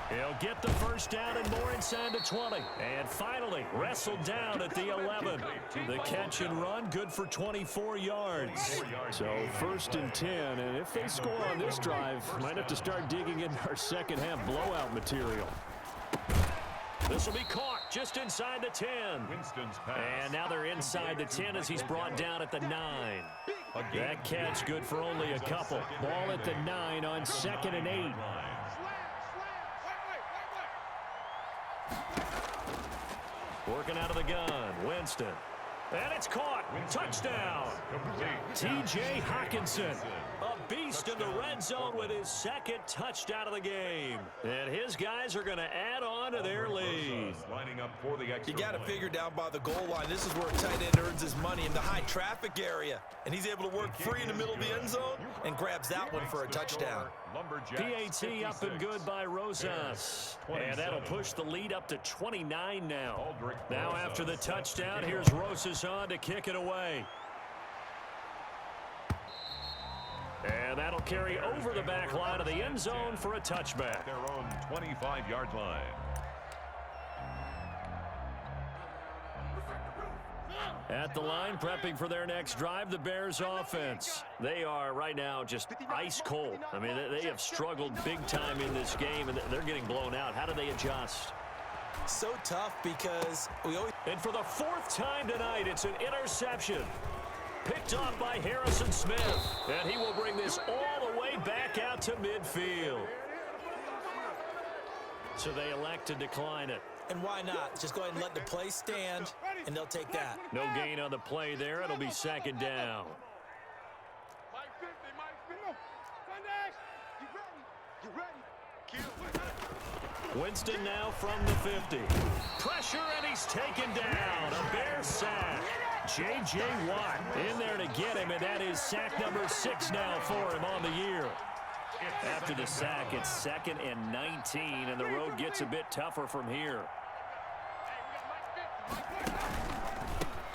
[SPEAKER 2] He'll get the first down and more inside the 20. And finally, wrestled down at the 11. The catch and run, good for 24 yards. So 1st and 10, and if they score on this drive, might have to start digging in our second half blowout material. This will be caught just inside the 10. And now they're inside the 10 as he's brought down at the 9. That catch good for only a couple. Ball at the 9 on 2nd and 8. Working out of the gun, Winston. And it's caught. Touchdown. T.J. Hockenson, a beast in the red zone with his 2nd touchdown of the game. And his guys are going to add on to their lead.
[SPEAKER 3] You got to figure down by the goal line. This is where a tight end earns his money, in the high traffic area. And he's able to work free in the middle of the end zone and grabs that one for a touchdown.
[SPEAKER 2] PAT up and good by Rosas. And that'll push the lead up to 29 now. Now after the touchdown, here's Rosas on to kick it away. And that'll carry over the back line of the end zone for a touchback.
[SPEAKER 4] Their own 25-yard line.
[SPEAKER 2] At the line, prepping for their next drive, the Bears offense. They are right now just ice cold. I mean, they have struggled big time in this game, and they're getting blown out. How do they adjust?
[SPEAKER 3] So tough because we always...
[SPEAKER 2] And for the 4th time tonight, it's an interception. Picked off by Harrison Smith. And he will bring this all the way back out to midfield. So they elect to decline it.
[SPEAKER 3] And why not? Just go ahead and let the play stand, and they'll take that.
[SPEAKER 2] No gain on the play there. It'll be 2nd down. Winston now from the 50. Pressure, and he's taken down. A Bear sack. J.J. Watt in there to get him, and that is sack number 6 now for him on the year. After the sack, it's 2nd and 19, and the road gets a bit tougher from here.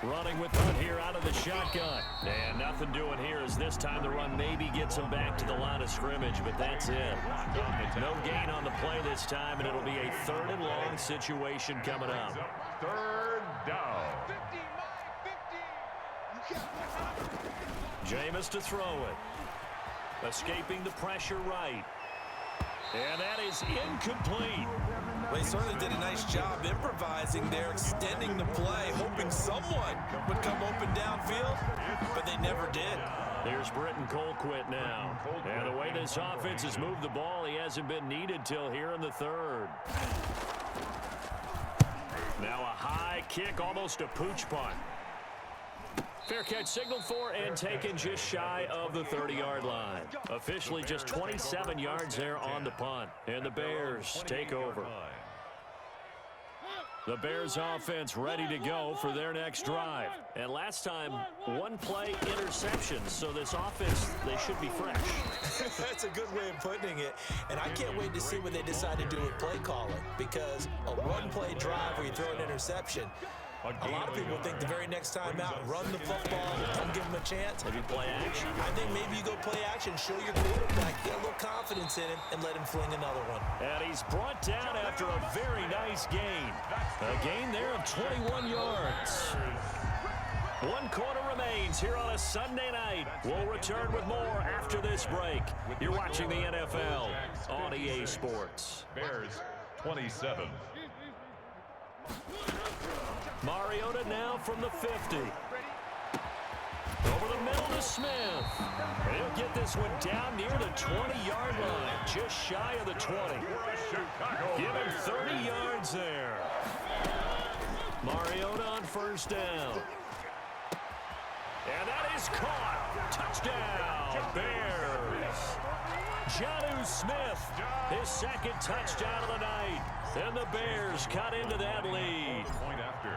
[SPEAKER 2] Running with Hunt here out of the shotgun. And nothing doing here as this time the run maybe gets him back to the line of scrimmage, but that's it. No gain on the play this time, and it'll be a 3rd and long situation coming up.
[SPEAKER 4] 3rd down.
[SPEAKER 2] Jameis to throw it. Escaping the pressure right. And that is incomplete.
[SPEAKER 3] Well, he certainly did a nice job improvising there, extending the play, hoping someone would come open downfield, but they never did.
[SPEAKER 2] There's Britton Colquitt now. And the way this offense has moved the ball, he hasn't been needed till here in the 3rd. Now a high kick, almost a pooch punt. Fair catch signaled for and taken just shy of the 30-yard line. Officially just 27 yards there on the punt. And the Bears take over. The Bears offense ready to go for their next drive. And last time, 1-play interception. So this offense, they should be fresh.
[SPEAKER 3] That's a good way of putting it. And I can't wait to see what they decide to do with play calling. Because a 1-play drive where you throw an interception, a lot of people think the very next time out, run the football, don't give them a chance.
[SPEAKER 2] Maybe play action.
[SPEAKER 3] I think maybe you go play action, show your quarterback, get a little confidence in him, and let him fling another one.
[SPEAKER 2] And he's brought down after a very nice gain. A gain there of 21 yards. 1 quarter remains here on a Sunday night. We'll return with more after this break. You're watching the NFL on EA Sports.
[SPEAKER 4] Bears 27.
[SPEAKER 2] Mariota now from the 50. Over the middle to Smith. He'll get this one down near the 20-yard line, just shy of the 20. Give him 30 yards there. Mariota on first down. And that is caught. Touchdown, Bears. Jonnu Smith, his second touchdown of the night. And the Bears cut into that lead.
[SPEAKER 4] Point after.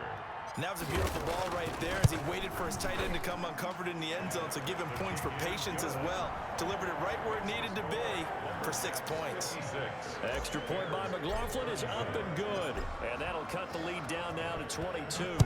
[SPEAKER 3] And that was a beautiful ball right there as he waited for his tight end to come uncovered in the end zone, so give him points for patience as well. Delivered it right where it needed to be for 6 points.
[SPEAKER 2] Extra point by McLaughlin is up and good. And that'll cut the lead down now to 22.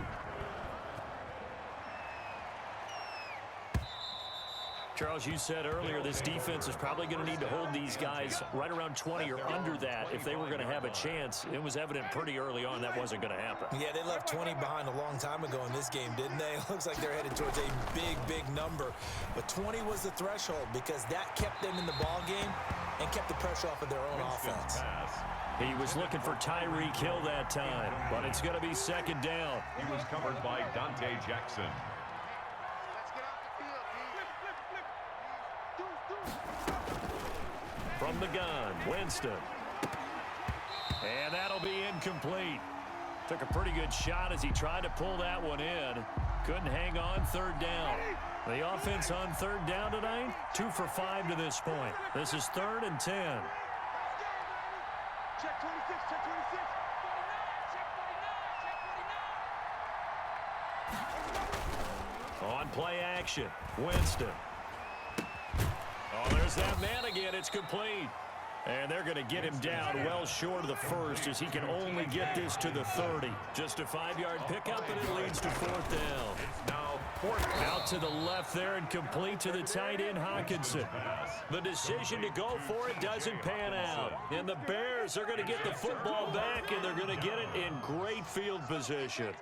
[SPEAKER 2] Charles, you said earlier this defense is probably going to need to hold these guys right around 20 or under that if they were going to have a chance. It was evident pretty early on that wasn't going to happen.
[SPEAKER 3] Yeah, they left 20 behind a long time ago in this game, didn't they? It looks like they're headed towards a big, big number. But 20 was the threshold because that kept them in the ball game and kept the pressure off of their own offense.
[SPEAKER 2] He was looking for Tyreek Hill that time, but it's going to be second down.
[SPEAKER 4] He was covered by Dante Jackson.
[SPEAKER 2] From the gun, Winston. And that'll be incomplete. Took a pretty good shot as he tried to pull that one in. Couldn't hang on third down. The offense on third down tonight, 2 for 5 to this point. This is 3rd and 10.
[SPEAKER 5] Check 26, check 26.
[SPEAKER 2] On play action, Winston. Oh, there's that man again. It's complete. And they're going to get him down well short of the first as he can only get this to the 30. Just a 5-yard pickup, and it leads to 4th down.
[SPEAKER 4] Now 4th down.
[SPEAKER 2] Out to the left there and complete to the tight end, Hockenson. The decision to go for it doesn't pan out. And the Bears are going to get the football back, and they're going to get it in great field position.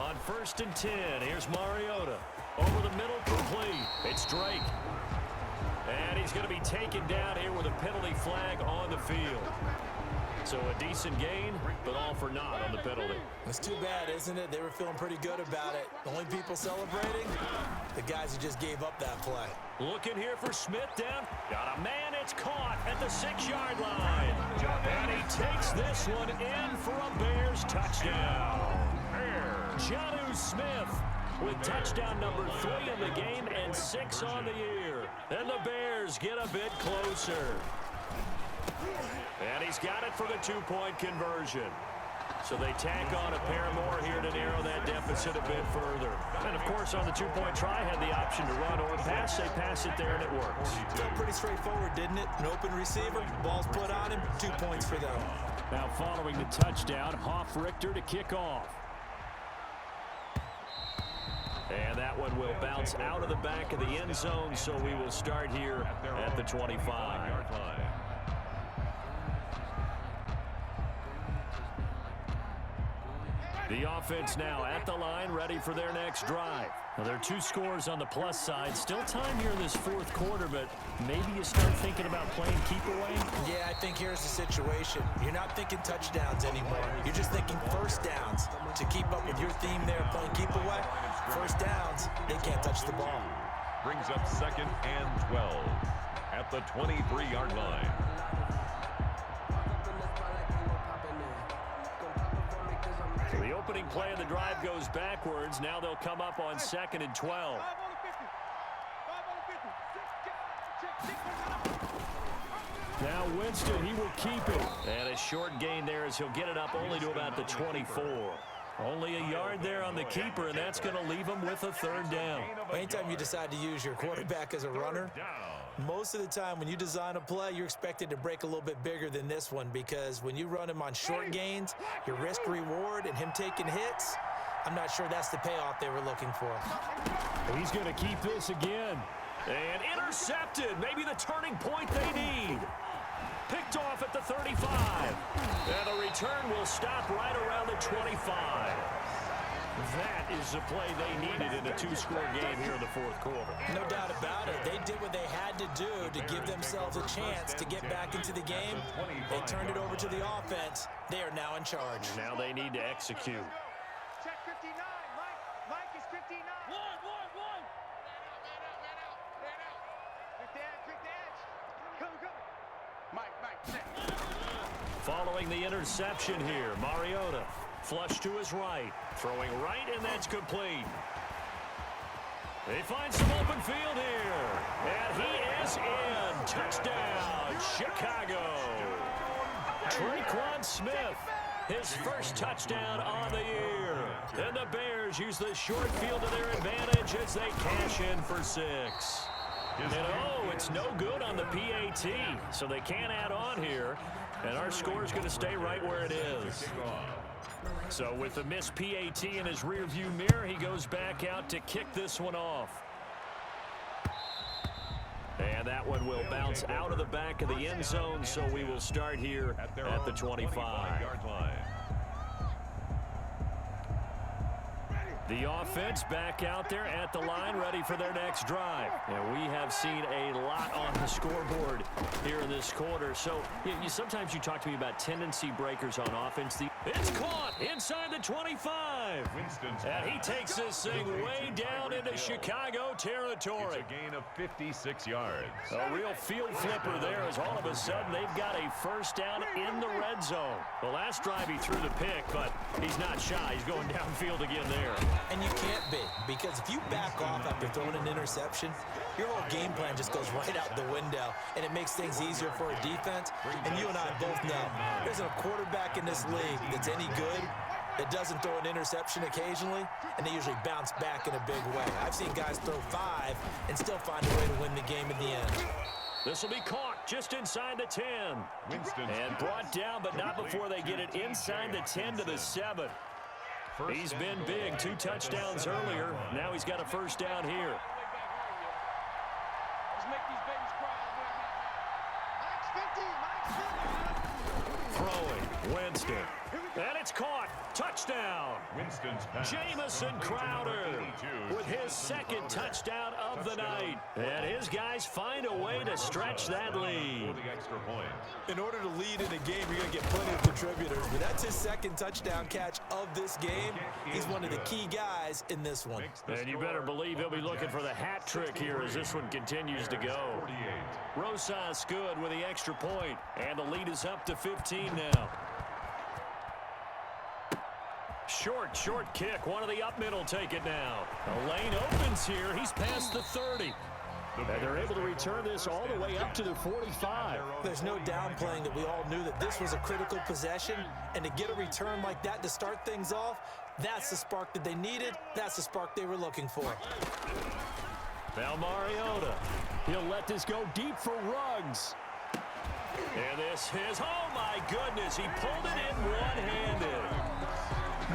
[SPEAKER 2] On 1st and 10, here's Mariota. Over the middle, complete. It's Drake. And he's going to be taken down here with a penalty flag on the field. So a decent gain, but all for naught on the penalty.
[SPEAKER 3] It's too bad, isn't it? They were feeling pretty good about it. The only people celebrating, the guys who just gave up that play.
[SPEAKER 2] Looking here for Smith down. Got a man, it's caught at the 6-yard line. And he takes this one in for a Bears touchdown. Jonnu Smith with touchdown number 3 in the game and 6 on the year. And the Bears get a bit closer. And he's got it for the 2-point conversion. So they tack on a pair more here to narrow that deficit a bit further. And, of course, on the 2-point try, had the option to run or pass. They pass it there, and it works.
[SPEAKER 3] Felt pretty straightforward, didn't it? An open receiver, ball's put on him, 2 points for them.
[SPEAKER 2] Now following the touchdown, Hsfl to kick off. And that one will bounce out of the back of the end zone, so we will start here at the 25. The offense now at the line, ready for their next drive. Now, there are 2 scores on the plus side. Still time here in this 4th quarter, but maybe you start thinking about playing keep away?
[SPEAKER 3] Yeah, I think here's the situation. You're not thinking touchdowns anymore. You're just thinking first downs. To keep up with your theme there, playing keep away, first downs, they can't touch the ball.
[SPEAKER 4] Brings up 2nd and 12 at the 23-yard line.
[SPEAKER 2] So the opening play of the drive goes backwards. Now they'll come up on 2nd and 12. Now Winston, he will keep it. And a short gain there as he'll get it up only to about the 24. Only a yard there on the keeper, and that's going to leave him with a 3rd down.
[SPEAKER 3] Anytime you decide to use your quarterback as a runner, most of the time when you design a play, you're expected to break a little bit bigger than this one, because when you run him on short gains, your risk-reward and him taking hits, I'm not sure that's the payoff they were looking for.
[SPEAKER 2] He's going to keep this again. And intercepted. Maybe the turning point they need. Picked off at the 35. And the return will stop right around the 25. That is the play they needed in a 2-score game here in the 4th quarter.
[SPEAKER 3] No doubt about it. They did what they had to do to give themselves a chance to get back into the game. They turned it over to the offense. They are now in charge.
[SPEAKER 2] Now they need to execute.
[SPEAKER 5] Check 59, Mike is 59. One. Man out. Quick the edge. Come. Mike, check.
[SPEAKER 2] Following the interception here, Mariota flush to his right, throwing right, and that's complete. They find some open field here, and he is in. Touchdown, Chicago. Tre'Quan Smith, his first touchdown on the year. And the Bears use the short field to their advantage as they cash in for 6. And it's no good on the PAT, so they can't add on here. And our score is going to stay right where it is. So with the missed PAT in his rearview mirror, he goes back out to kick this one off. And that one will bounce out of the back of the end zone, so we will start here at the 25-yard line. The offense back out there at the line, ready for their next drive. And we have seen a lot on the scoreboard here in this quarter. So sometimes you talk to me about tendency breakers on offense. It's caught inside the 25. And he takes this thing way down into Chicago territory.
[SPEAKER 4] It's a gain of 56 yards.
[SPEAKER 2] A real field flipper there as all of a sudden they've got a first down in the red zone. The last drive he threw the pick, but he's not shy. He's going downfield again there.
[SPEAKER 3] And you can't be, because if you back off after throwing an interception, your whole game plan just goes right out the window, and it makes things easier for a defense. And you and I both know there's a quarterback in this league that's any good that doesn't throw an interception occasionally, and they usually bounce back in a big way. I've seen guys throw 5 and still find a way to win the game at the end.
[SPEAKER 2] This will be caught just inside the 10. And brought down, but not before they get it inside the 10 to the 7. He's been big, 2 touchdowns earlier. Now he's got a first down here. Throwing, Winston. And it's caught. Touchdown. Jamison Crowder with his second touchdown of the night. And his guys find a way to stretch that lead.
[SPEAKER 3] In order to lead in a game, you're going to get plenty of contributors. But that's his second touchdown catch of this game. He's one of the key guys in this one.
[SPEAKER 2] And you better believe he'll be looking for the hat trick here as this one continues to go. Rosas good with the extra point. And the lead is up to 15 now. Short kick. One of the up middle take it now. The lane opens here. He's past the 30. And they're able to return this all the way up to the 45.
[SPEAKER 3] There's no downplaying that we all knew that this was a critical possession. And to get a return like that to start things off, that's the spark that they needed. That's the spark they were looking for.
[SPEAKER 2] Now Mariota. He'll let this go deep for Ruggs. And this is, oh my goodness, he pulled it in one-handed.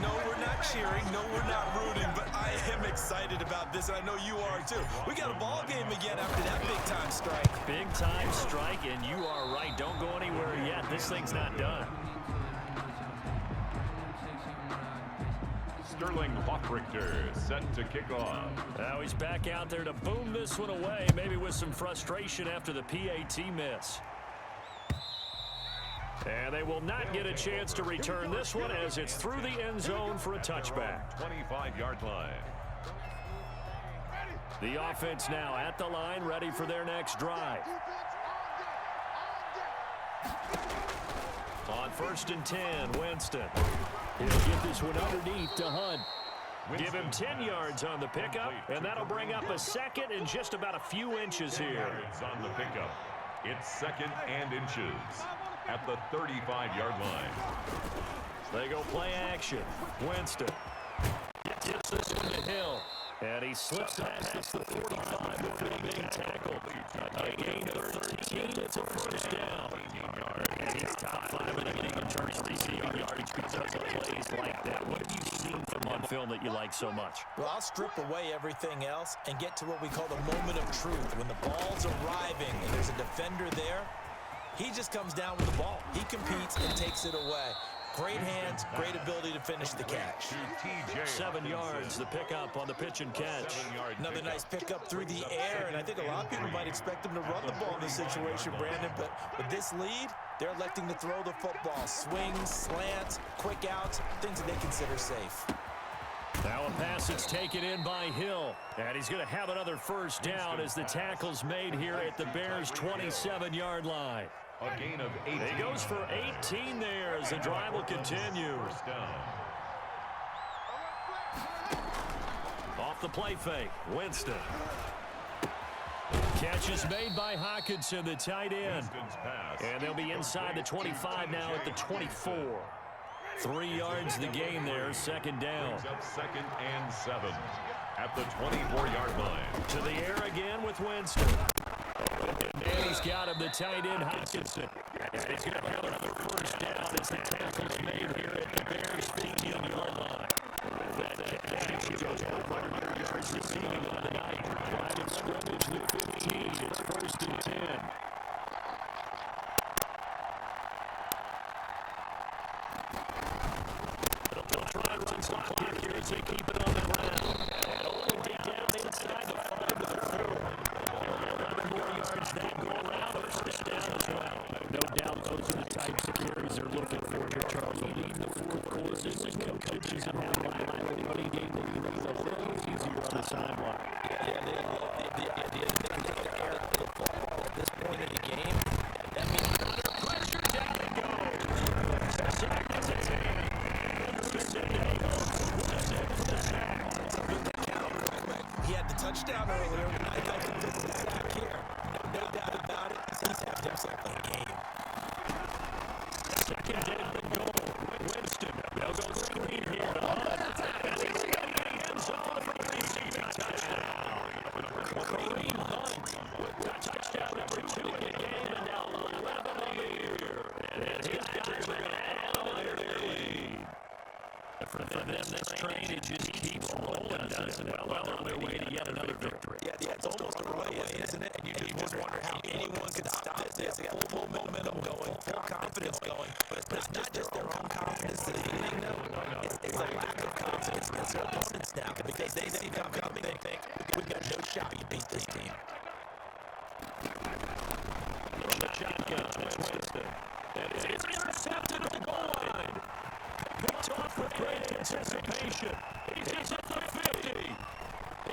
[SPEAKER 3] No, we're not cheering. No, we're not rooting. But I am excited about this, and I know you are too. We got a ball game again after that big-time strike.
[SPEAKER 2] Big-time strike, and you are right. Don't go anywhere yet. This thing's not done.
[SPEAKER 4] Sterling Hockrichter set to kick off.
[SPEAKER 2] Now he's back out there to boom this one away, maybe with some frustration after the PAT miss. And they will not get a chance to return this one as it's through the end zone for a touchback.
[SPEAKER 4] 25-yard line.
[SPEAKER 2] The offense now at the line, ready for their next drive. On 1st and 10, Winston. He'll get this one underneath to Hunt. Give him 10 yards on the pickup, and that'll bring up a second and just about a few inches here.
[SPEAKER 4] On the pickup. It's 2nd and inches at the 35-yard line.
[SPEAKER 2] They go play action. Winston gets this one to Hill. And he slips past the 45 before being tackled. A gain of 13. It's a first down. And he's top 5 in the league in terms of receiving yards because of plays like that. What have you seen from on film that you like so much?
[SPEAKER 3] Well, I'll strip away everything else and get to what we call the moment of truth. When the ball's arriving and there's a defender there, he just comes down with the ball. He competes and takes it away. Great hands, great ability to finish the catch.
[SPEAKER 2] 7 yards, the pickup on the pitch and catch.
[SPEAKER 3] Another nice pickup through the air, and I think a lot of people might expect him to run the ball in this situation, Brandon, but with this lead, they're electing to throw the football. Swings, slants, quick outs, things that they consider safe.
[SPEAKER 2] Now a pass that's taken in by Hill, and he's going to have another first down as the tackle's made here at the Bears' 27-yard line.
[SPEAKER 4] A gain of 18.
[SPEAKER 2] He goes for 18 there as the drive will continue.
[SPEAKER 4] First down.
[SPEAKER 2] Off the play fake, Winston. Catch is made by Hockenson, the tight end. And they'll be inside the 25 now at the 24. 3 yards the gain there, second down.
[SPEAKER 4] Brings up 2nd and 7 at the 24-yard line.
[SPEAKER 2] To the air again with Winston. And he's got him, the tight end, Hockenson. He's going to have another first down as the tackle is made here at the Bears' 15-yard line. That catch goes over 100 yards receiving on the night. Line of scrimmage with 15. It's 1st and 10. They'll try and run some clock here as they keep it on the ground. And all the way down inside the 5 to the 4. 11 more yards that go around. First down as well. No doubt those are the types of carries they're looking for here, Charles. Leading the 4 quarters and coaches and how the running game will be a little easier on the sideline.
[SPEAKER 3] Yeah, they love the idea that they can take the air of the football at this point in the game. That means under pressure, down they go. Second to 10. He had the touchdown earlier, and I thought he did the sack here. No doubt about it. He's had himself in the game.
[SPEAKER 2] Second down and goal. Winston. They'll go screen here to Hunt. And he's going to get the end zone for the receiving touchdown. Kareem Hunt with touchdown number 2 in the game, and now 11 on the year. And his guys are going to add on to their lead. For them, this train just keeps rolling, doesn't it? Well, on their way to yet another victory.
[SPEAKER 3] Yeah, it's almost a runaway, isn't it? And you just wonder how anyone could stop this. They got full momentum going, full confidence going. But it's not just their own confidence that's leading them. It's a lack of confidence in their opponents now. Because they see them coming, they think, we've got no shot to beat this team.
[SPEAKER 2] From the shotgun, it's Winston. And it's intercepted at the goal line. Picked off with great anticipation. He's at the 50.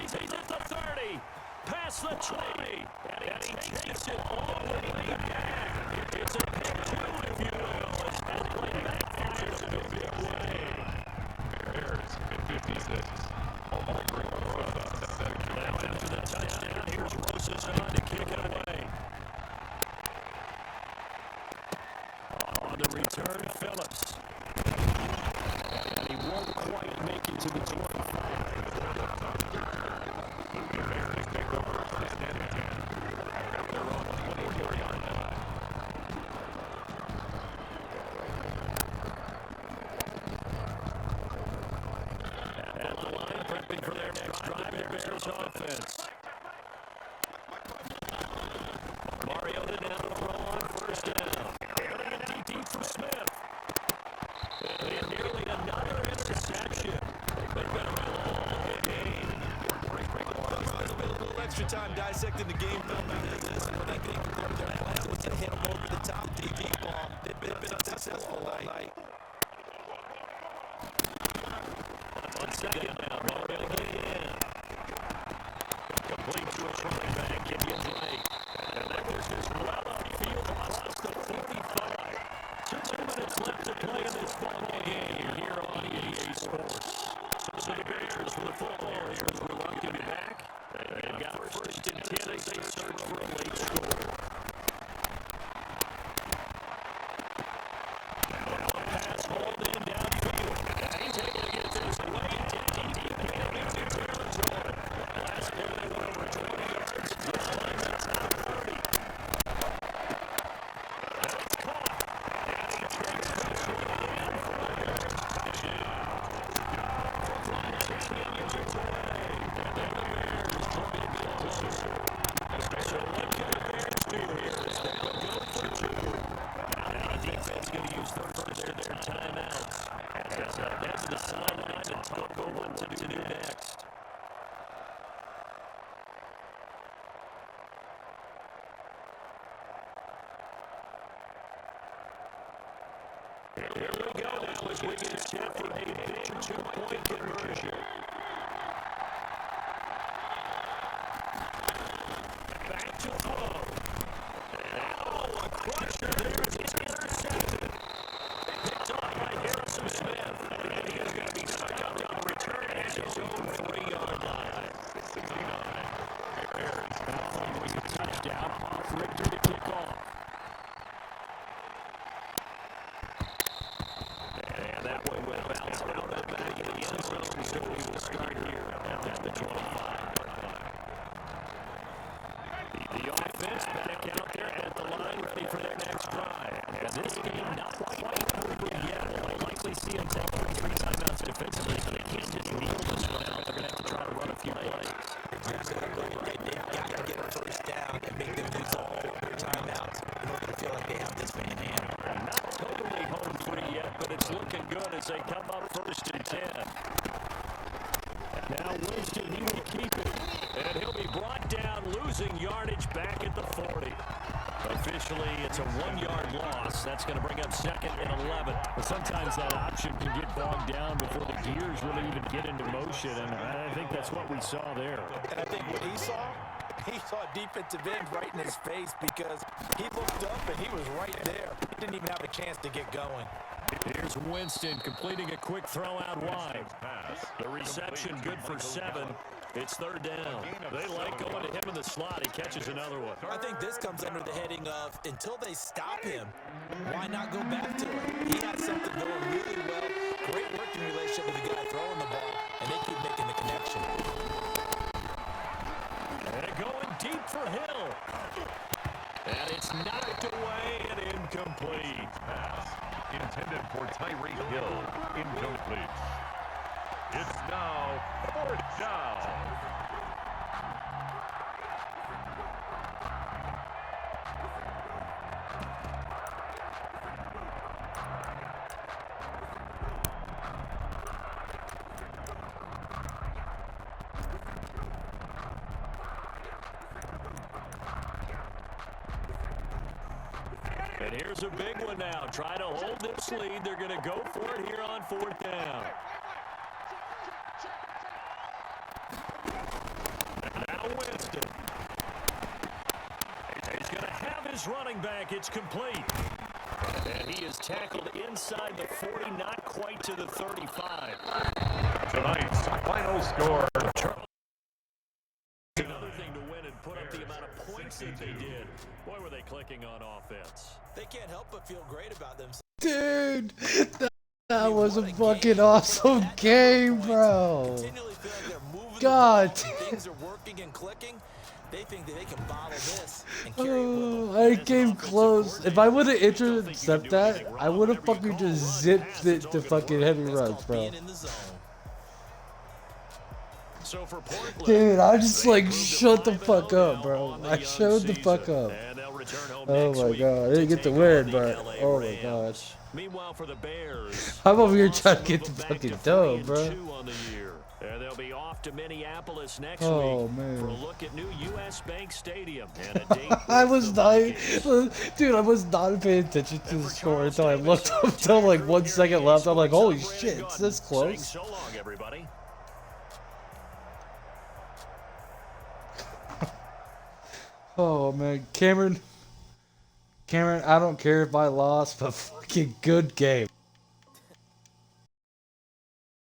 [SPEAKER 2] He's at the 30. Past the 20. And he takes it all the way back. It's a pick 2, if you will. As Hsfl backfires in a big way.
[SPEAKER 4] Bears at 56.
[SPEAKER 2] Now after the touchdown, here's Rosas on to kick it away. On the return, Phillips. And he won't quite make it to the 25.
[SPEAKER 4] The Bears take over 1st and 10 at their own 24-yard line.
[SPEAKER 2] At the line, prepping for their next drive in Bears offense. Mariota down to throw on 1st down. Getting it deep from Smith. And nearly another interception. But a long game.
[SPEAKER 3] A little extra time dissecting the game film after this. But I think their plan was to hit them over the top, deep ball. They've been unsuccessful all night.
[SPEAKER 2] On 2nd down, Mariota getting in. Complete to his running back, Gideon Blake. And that was just well upfield, lost the 45. 2 minutes left to play in this ball game here on EA Sports. So the Bears with the football here as we welcome you back. They've got 1st and 10 as they search for a late score. Now a pass hauled in downfield. He's able to get this way deep into territory. Last play they went over 20 yards. This time that's not 30. It's caught. And he takes pressure again from the Bears. From 16 yards away. And then the Bears try to get closer. So what can the Bears do here? They'll go for 2. Now the defense going to use the first of their timeouts. Head to the sideline and talk over what to do next. Here we go now as we get set for a big 2-point conversion. Back to throw. Oh, a pressure. There's his intercepted. Picked off by Hsfl. And he is going to be stuck on the return at his own 3-yard line. 69. That following a touchdown off Richter to kick off. And that one will bounce out of the back of the end zone. So we will start here at the 25. The offense back out there at the line, ready for their next drive. And this game not quite over yet. We'll likely see them take 3 timeouts defensively, so they can't just kneel this one out. They're going to have to try to run a few plays.
[SPEAKER 3] Exactly right. They've got to get a first down and make them use all their timeouts in order to feel like they have this one in hand.
[SPEAKER 2] Not totally home free yet, but it's looking good as they come up 1st and 10. Now Winston, he will keep it. And he'll be brought down, losing yardage back at the 40. Officially, it's a 1-yard loss. That's going to bring up 2nd and 11.
[SPEAKER 6] But sometimes that option can get bogged down before the gears really even get into motion, and I think that's what we saw there.
[SPEAKER 3] And I think what he saw a defensive end right in his face because he looked up and he was right there. He didn't even have a chance to get going.
[SPEAKER 2] Here's Winston completing a quick throw out wide. The reception good for 7. It's 3rd down. They like going to him in the slot. He catches another one.
[SPEAKER 3] I think this comes under the heading of until they stop him, why not go back to it? He had something going really well. Great working relationship with the guy throwing the ball, and they keep making the connection.
[SPEAKER 2] And going deep for Hill. And it's knocked away and incomplete.
[SPEAKER 4] Pass intended for Tyreek Hill. Incomplete. It's now 4th down.
[SPEAKER 2] And here's a big one now. Try to hold this lead. They're going to go for it here on 4th down. Now Winston. He's going to have his running back. It's complete. And he is tackled inside the 40, not quite to the 35.
[SPEAKER 4] Tonight's final score.
[SPEAKER 2] Another thing to win and put up the amount of points that they did. Boy, were they clicking on offense.
[SPEAKER 3] They can't help but feel great about themselves.
[SPEAKER 1] Dude, that was a fucking awesome game, bro.
[SPEAKER 3] Continually feel like they're moving
[SPEAKER 1] God.
[SPEAKER 3] the ball, things are working and clicking. They think that they can bottle this and carry it with them.
[SPEAKER 1] I came close. If I would have intercepted that, I would have fucking just zipped it to fucking heavy runs, bro.
[SPEAKER 3] Being in the zone.
[SPEAKER 2] So for Portland,
[SPEAKER 1] Dude, I just like shut the fuck up, bro. I showed the fuck up. Oh my god, I didn't get the win, but oh my gosh.
[SPEAKER 2] Meanwhile, for the Bears,
[SPEAKER 1] I'm over here trying to get the fucking dub, bro.
[SPEAKER 2] And they'll be off to Minneapolis next
[SPEAKER 1] Oh
[SPEAKER 2] week
[SPEAKER 1] man.
[SPEAKER 2] for a look at new U.S. Bank Stadium and a date.
[SPEAKER 1] I was not, dude. I was not paying attention to the score until I looked up until like 1 second left. I'm like, holy shit, it's this close.
[SPEAKER 2] So long, everybody.
[SPEAKER 1] Oh man, Cameron, I don't care if I lost, but fucking good game.